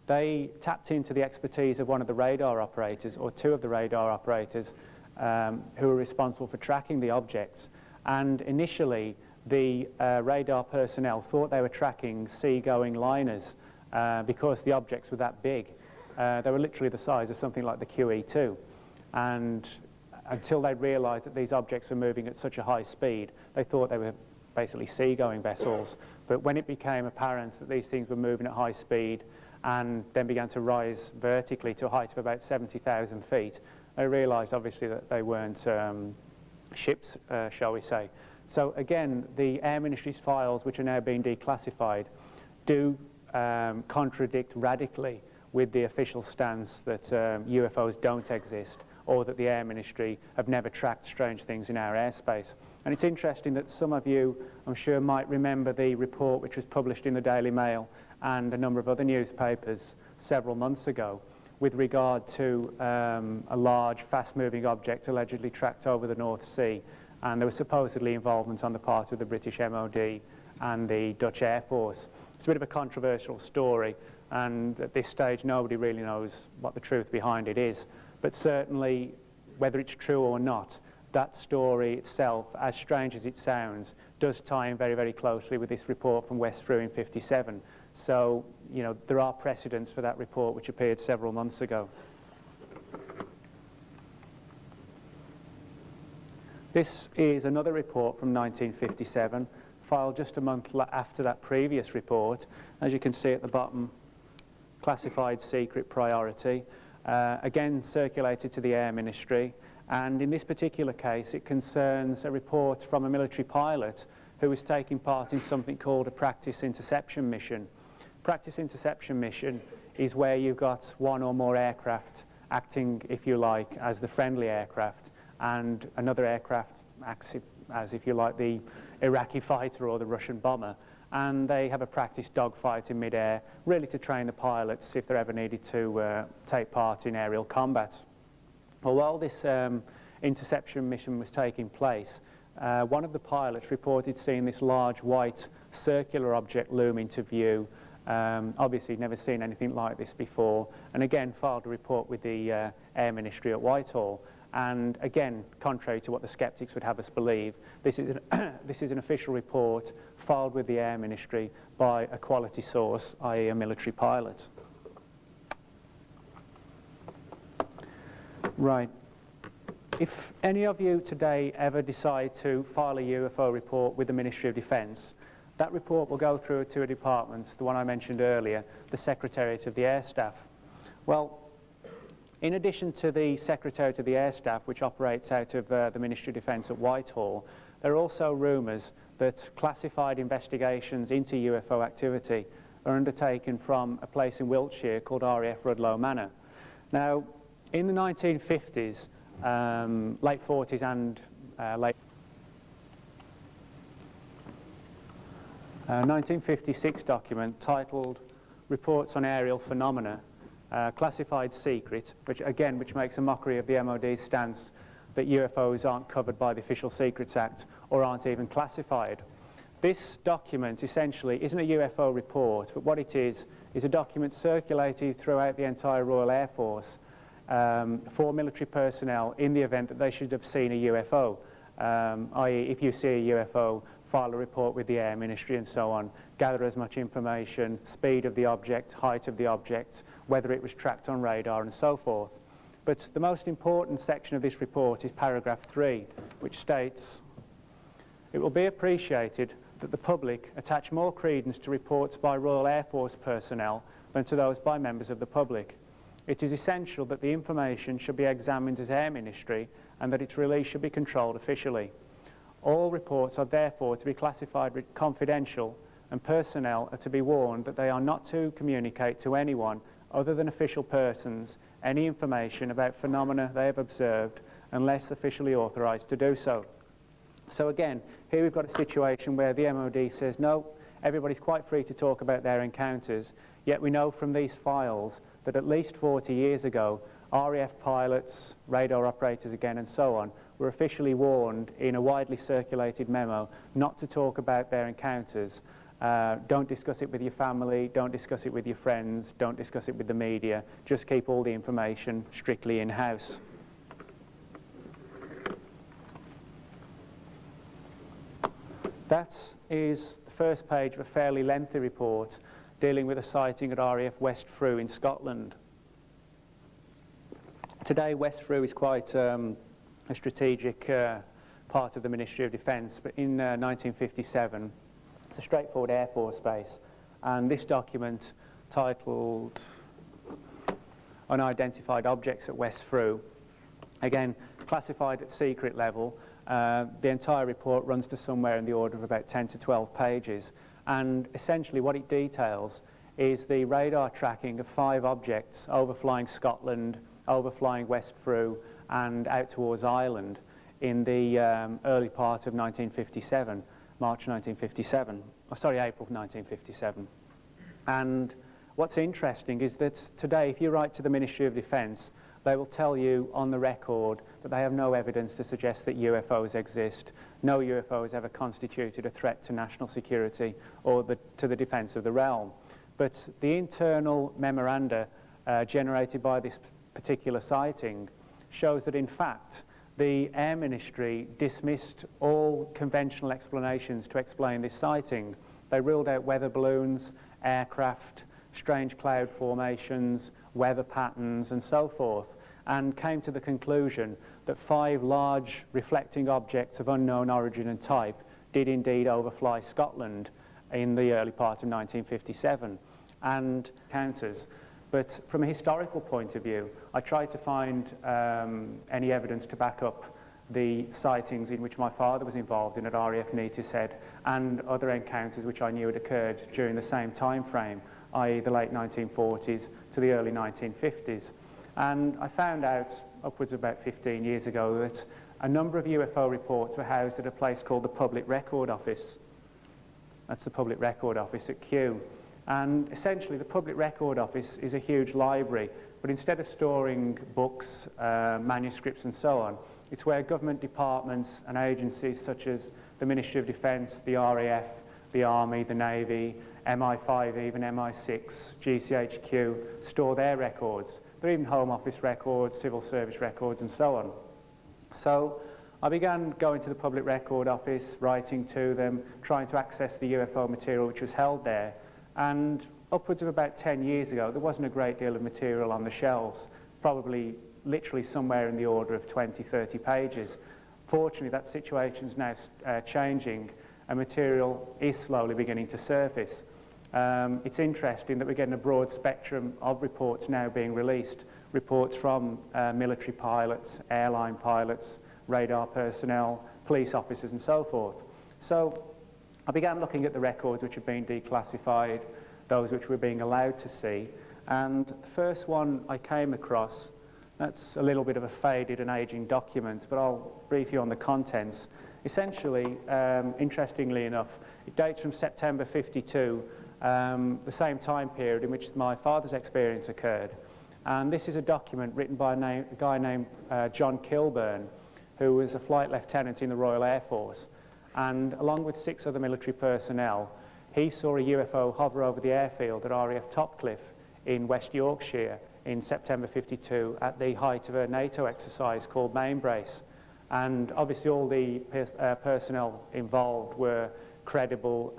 They tapped into the expertise of one of the radar operators, or 2 of the radar operators, who were responsible for tracking the objects. And initially, the radar personnel thought they were tracking sea-going liners because the objects were that big. They were literally the size of something like the QE2. And until they realized that these objects were moving at such a high speed, they thought they were basically sea-going vessels. But when it became apparent that these things were moving at high speed and then began to rise vertically to a height of about 70,000 feet, they realized obviously that they weren't ships, shall we say. So again, the Air Ministry's files, which are now being declassified, do contradict radically with the official stance that UFOs don't exist, or that the Air Ministry have never tracked strange things in our airspace. And it's interesting that some of you, I'm sure, might remember the report which was published in the Daily Mail and a number of other newspapers several months ago with regard to a large, fast-moving object allegedly tracked over the North Sea and there was supposedly involvement on the part of the British MOD and the Dutch Air Force. It's a bit of a controversial story, and at this stage nobody really knows what the truth behind it is. But certainly, whether it's true or not, that story itself, as strange as it sounds, does tie in very, very closely with this report from West Frew in '57. So, you know, there are precedents for that report which appeared several months ago. This is another report from 1957, filed just a month after that previous report. As you can see at the bottom, classified secret priority, again circulated to the Air Ministry, and in this particular case it concerns a report from a military pilot who was taking part in something called a practice interception mission. Practice interception mission is where you've got one or more aircraft acting, if you like, as the friendly aircraft, and another aircraft acts as, if you like, the Iraqi fighter or the Russian bomber, and they have a practice dogfight in mid-air, really to train the pilots if they're ever needed to take part in aerial combat. Well, while this interception mission was taking place, one of the pilots reported seeing this large white circular object loom into view. Obviously never seen anything like this before, and again filed a report with the Air Ministry at Whitehall. And again, contrary to what the skeptics would have us believe, this is an official report filed with the Air Ministry by a quality source, i.e. a military pilot. Right. If any of you today ever decide to file a UFO report with the Ministry of Defence, that report will go through two departments, the one I mentioned earlier, the Secretariat of the Air Staff. Well, in addition to the Secretariat of the Air Staff, which operates out of the Ministry of Defence at Whitehall, there are also rumours that classified investigations into UFO activity are undertaken from a place in Wiltshire called RAF Rudloe Manor. Now, in the 1950s, late 40s and late 1956 document titled Reports on Aerial Phenomena, classified secret, which makes a mockery of the MOD's stance that UFOs aren't covered by the Official Secrets Act or aren't even classified. This document essentially isn't a UFO report, but what it is a document circulated throughout the entire Royal Air Force for military personnel in the event that they should have seen a UFO, i.e. if you see a UFO, file a report with the Air Ministry and so on, gather as much information, speed of the object, height of the object, whether it was tracked on radar and so forth. But the most important section of this report is paragraph 3, which states, "It will be appreciated that the public attach more credence to reports by Royal Air Force personnel than to those by members of the public. It is essential that the information should be examined as Air Ministry and that its release should be controlled officially. All reports are therefore to be classified confidential, and personnel are to be warned that they are not to communicate to anyone other than official persons any information about phenomena they have observed unless officially authorised to do so." So again, here we've got a situation where the MOD says no, everybody's quite free to talk about their encounters, yet we know from these files that at least 40 years ago RAF pilots, radar operators again and so on, were officially warned in a widely circulated memo not to talk about their encounters. Don't discuss it with your family, don't discuss it with your friends, don't discuss it with the media, just keep all the information strictly in-house. That is the first page of a fairly lengthy report dealing with a sighting at RAF West Frew in Scotland. Today West Frew is quite a strategic part of the Ministry of Defence, but in 1957 it's a straightforward Air Force base, and this document titled Unidentified Objects at West Frew, again classified at secret level. The entire report runs to somewhere in the order of about 10 to 12 pages, and essentially what it details is the radar tracking of 5 objects overflying Scotland, overflying West Frew and out towards Ireland in the early part of 1957, March 1957, or sorry, April 1957. And what's interesting is that today, if you write to the Ministry of Defence they will tell you on the record that they have no evidence to suggest that UFOs exist. No UFOs ever constituted a threat to national security or to the defence of the realm. But the internal memoranda generated by this particular sighting shows that in fact the Air Ministry dismissed all conventional explanations to explain this sighting. They ruled out weather balloons, aircraft, strange cloud formations, weather patterns and so forth, and came to the conclusion that 5 large reflecting objects of unknown origin and type did indeed overfly Scotland in the early part of 1957 and encounters. But from a historical point of view, I tried to find any evidence to back up the sightings in which my father was involved in at RAF Neatishead and other encounters which I knew had occurred during the same time frame, i.e. the late 1940s to the early 1950s. And I found out upwards of about 15 years ago that a number of UFO reports were housed at a place called the Public Record Office. That's the Public Record Office at Kew. And essentially the Public Record Office is a huge library, but instead of storing books, manuscripts and so on, it's where government departments and agencies such as the Ministry of Defence, the RAF, the Army, the Navy, MI5 even, MI6, GCHQ store their records. There are even Home Office records, Civil Service records and so on. So I began going to the Public Record Office, writing to them, trying to access the UFO material which was held there. And upwards of about 10 years ago, there wasn't a great deal of material on the shelves, probably literally somewhere in the order of 20, 30 pages. Fortunately, that situation is now changing, and material is slowly beginning to surface. It's interesting that we're getting a broad spectrum of reports now being released, reports from military pilots, airline pilots, radar personnel, police officers and so forth. So I began looking at the records which had been declassified, those which were being allowed to see, and the first one I came across, that's a little bit of a faded and aging document, but I'll brief you on the contents. Essentially, interestingly enough, it dates from September 52, the same time period in which my father's experience occurred. And this is a document written by a guy named John Kilburn, who was a flight lieutenant in the Royal Air Force. And along with 6 other military personnel, he saw a UFO hover over the airfield at RAF Topcliffe in West Yorkshire in September 52 at the height of a NATO exercise called Mainbrace. And obviously all the personnel involved were credible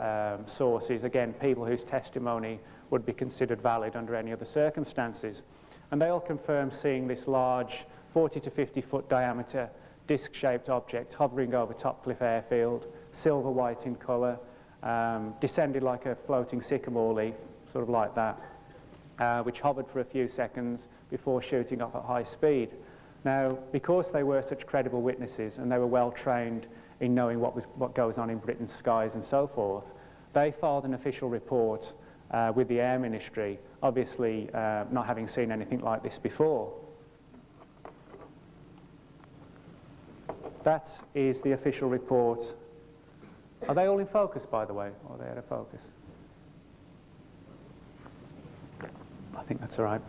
sources, again, people whose testimony would be considered valid under any other circumstances. And they all confirmed seeing this large 40 to 50 foot diameter disc-shaped object hovering over Topcliffe airfield, silver white in colour, descended like a floating sycamore leaf, sort of like that, which hovered for a few seconds before shooting off at high speed. Now, because they were such credible witnesses and they were well trained in knowing what goes on in Britain's skies and so forth, they filed an official report with the Air Ministry, obviously not having seen anything like this before. That is the official report. Are they all in focus, by the way, or are they out of focus? I think that's all right.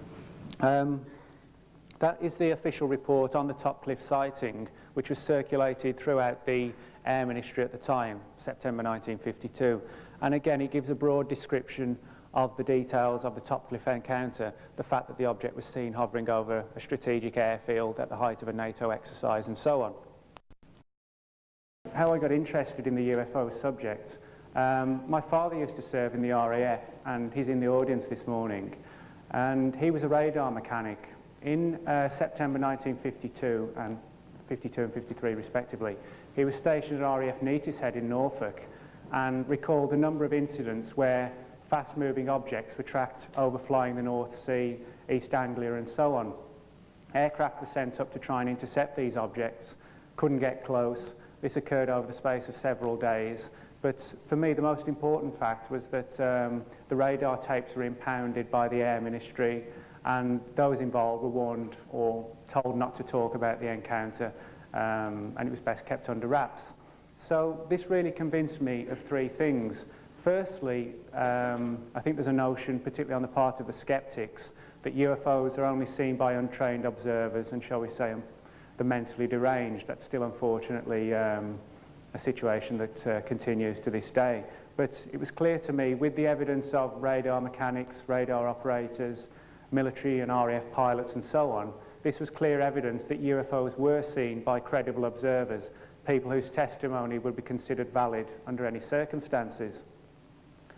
That is the official report on the Topcliffe sighting, which was circulated throughout the Air Ministry at the time, September 1952. And again, it gives a broad description of the details of the Topcliffe encounter, the fact that the object was seen hovering over a strategic airfield at the height of a NATO exercise and so on. How I got interested in the UFO subject. My father used to serve in the RAF, and he's in the audience this morning, and he was a radar mechanic. In September 1952 and 52 and 53 respectively, he was stationed at RAF Neatishead in Norfolk and recalled a number of incidents where fast-moving objects were tracked overflying the North Sea, East Anglia and so on. Aircraft were sent up to try and intercept these objects, couldn't get close. This occurred over the space of several days, but for me the most important fact was that the radar tapes were impounded by the Air Ministry, and those involved were warned or told not to talk about the encounter, and it was best kept under wraps. So this really convinced me of 3 things. Firstly, I think there's a notion, particularly on the part of the skeptics, that UFOs are only seen by untrained observers and, shall we say, the mentally deranged. That's still unfortunately a situation that continues to this day. But it was clear to me, with the evidence of radar mechanics, radar operators, military and RAF pilots and so on, this was clear evidence that UFOs were seen by credible observers, people whose testimony would be considered valid under any circumstances.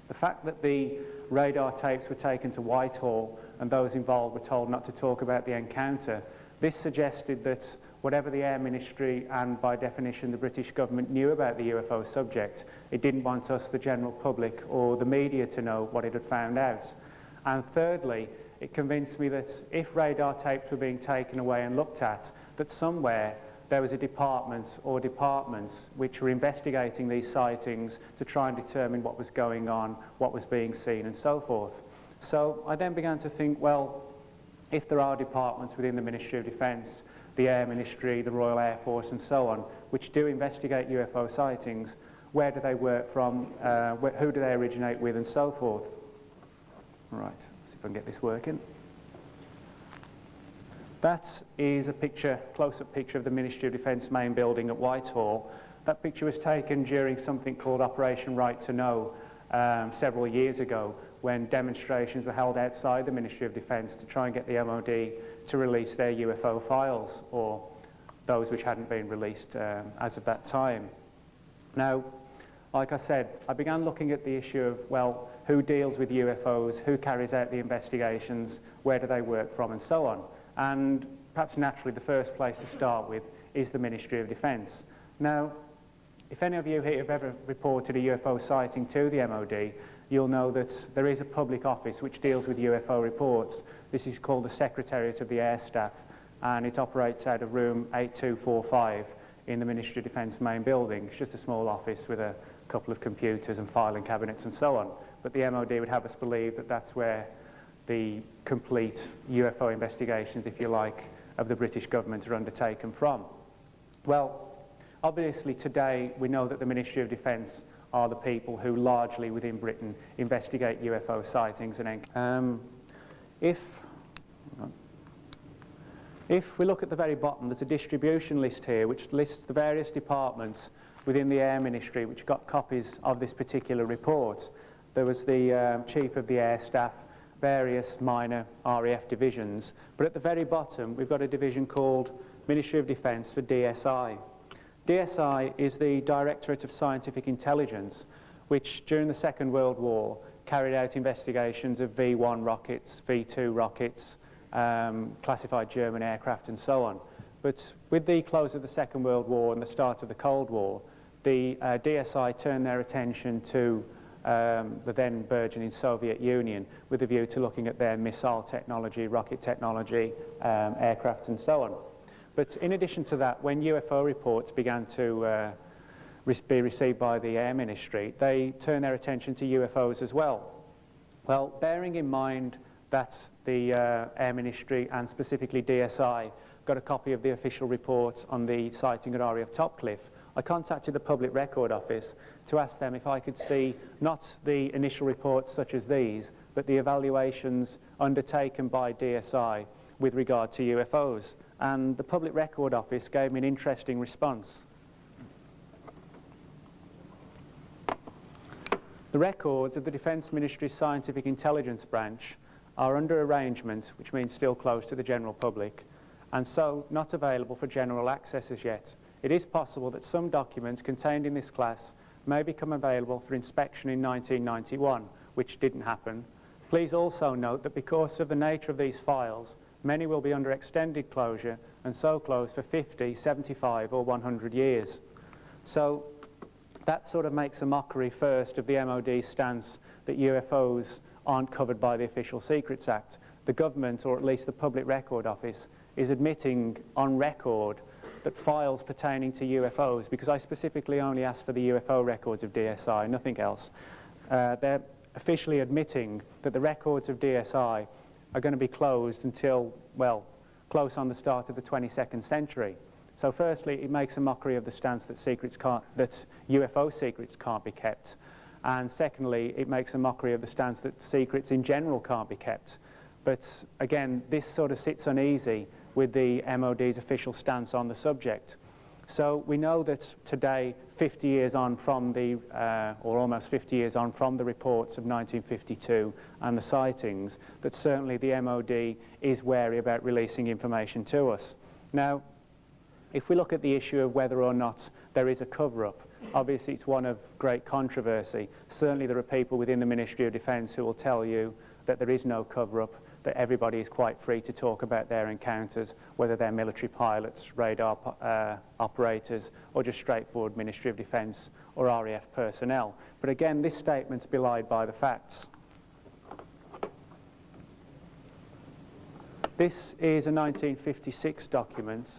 The fact that the radar tapes were taken to Whitehall and those involved were told not to talk about the encounter, this suggested that whatever the Air Ministry and by definition the British government knew about the UFO subject, it didn't want us, the general public or the media, to know what it had found out. And thirdly, it convinced me that if radar tapes were being taken away and looked at, that somewhere there was a department or departments which were investigating these sightings to try and determine what was going on, what was being seen and so forth. So I then began to think, well, if there are departments within the Ministry of Defence, the Air Ministry, the Royal Air Force and so on, which do investigate UFO sightings, where do they work from, who do they originate with and so forth. Right, let's see if I can get this working. That is a picture, close-up picture of the Ministry of Defence main building at Whitehall. That picture was taken during something called Operation Right to Know several years ago, when demonstrations were held outside the Ministry of Defence to try and get the MOD to release their UFO files, or those which hadn't been released as of that time. Now, like I said, I began looking at the issue of, well, who deals with UFOs, who carries out the investigations, where do they work from and so on. And perhaps naturally the first place to start with is the Ministry of Defence. Now, if any of you here have ever reported a UFO sighting to the MOD, you'll know that there is a public office which deals with UFO reports. This is called the Secretariat of the Air Staff, and it operates out of room 8245 in the Ministry of Defence main building. It's just a small office with a couple of computers and filing cabinets and so on. But the MOD would have us believe that that's where the complete UFO investigations, if you like, of the British government are undertaken from. Well, obviously today we know that the Ministry of Defence are the people who largely within Britain investigate UFO sightings and if we look at the very bottom, there's a distribution list here which lists the various departments within the Air Ministry which got copies of this particular report. There was the Chief of the Air Staff, various minor RAF divisions, but at the very bottom we've got a division called Ministry of Defence for DSI. DSI is the Directorate of Scientific Intelligence, which during the Second World War carried out investigations of V-1 rockets, V-2 rockets, classified German aircraft and so on. But with the close of the Second World War and the start of the Cold War, the DSI turned their attention to the then burgeoning Soviet Union with a view to looking at their missile technology, rocket technology, aircraft and so on. But in addition to that, when UFO reports began to be received by the Air Ministry, they turned their attention to UFOs as well. Well, bearing in mind that the Air Ministry and specifically DSI got a copy of the official report on the sighting at RAF Topcliffe, I contacted the Public Record Office to ask them if I could see not the initial reports such as these, but the evaluations undertaken by DSI with regard to UFOs. And the Public Record Office gave me an interesting response. The records of the Defence Ministry's Scientific Intelligence Branch are under arrangement, which means still closed to the general public, and so not available for general access as yet. It is possible that some documents contained in this class may become available for inspection in 1991, which didn't happen. Please also note that because of the nature of these files, many will be under extended closure and so closed for 50, 75 or 100 years. So that sort of makes a mockery first of the MOD's stance that UFOs aren't covered by the Official Secrets Act. The government, or at least the Public Record Office, is admitting on record that files pertaining to UFOs, because I specifically only asked for the UFO records of DSI, nothing else, they're officially admitting that the records of DSI are going to be closed until, well, close on the start of the 22nd century. So firstly, it makes a mockery of the stance that UFO secrets can't be kept. And secondly, it makes a mockery of the stance that secrets in general can't be kept. But again, this sort of sits uneasy with the MOD's official stance on the subject. So we know that today, 50 years on from the, or almost 50 years on from the reports of 1952 and the sightings, that certainly the MOD is wary about releasing information to us. Now, if we look at the issue of whether or not there is a cover-up, obviously it's one of great controversy. Certainly there are people within the Ministry of Defence who will tell you that there is no cover-up, that everybody is quite free to talk about their encounters, whether they're military pilots, radar operators, or just straightforward Ministry of Defence or RAF personnel. But again, this statement's belied by the facts. This is a 1956 document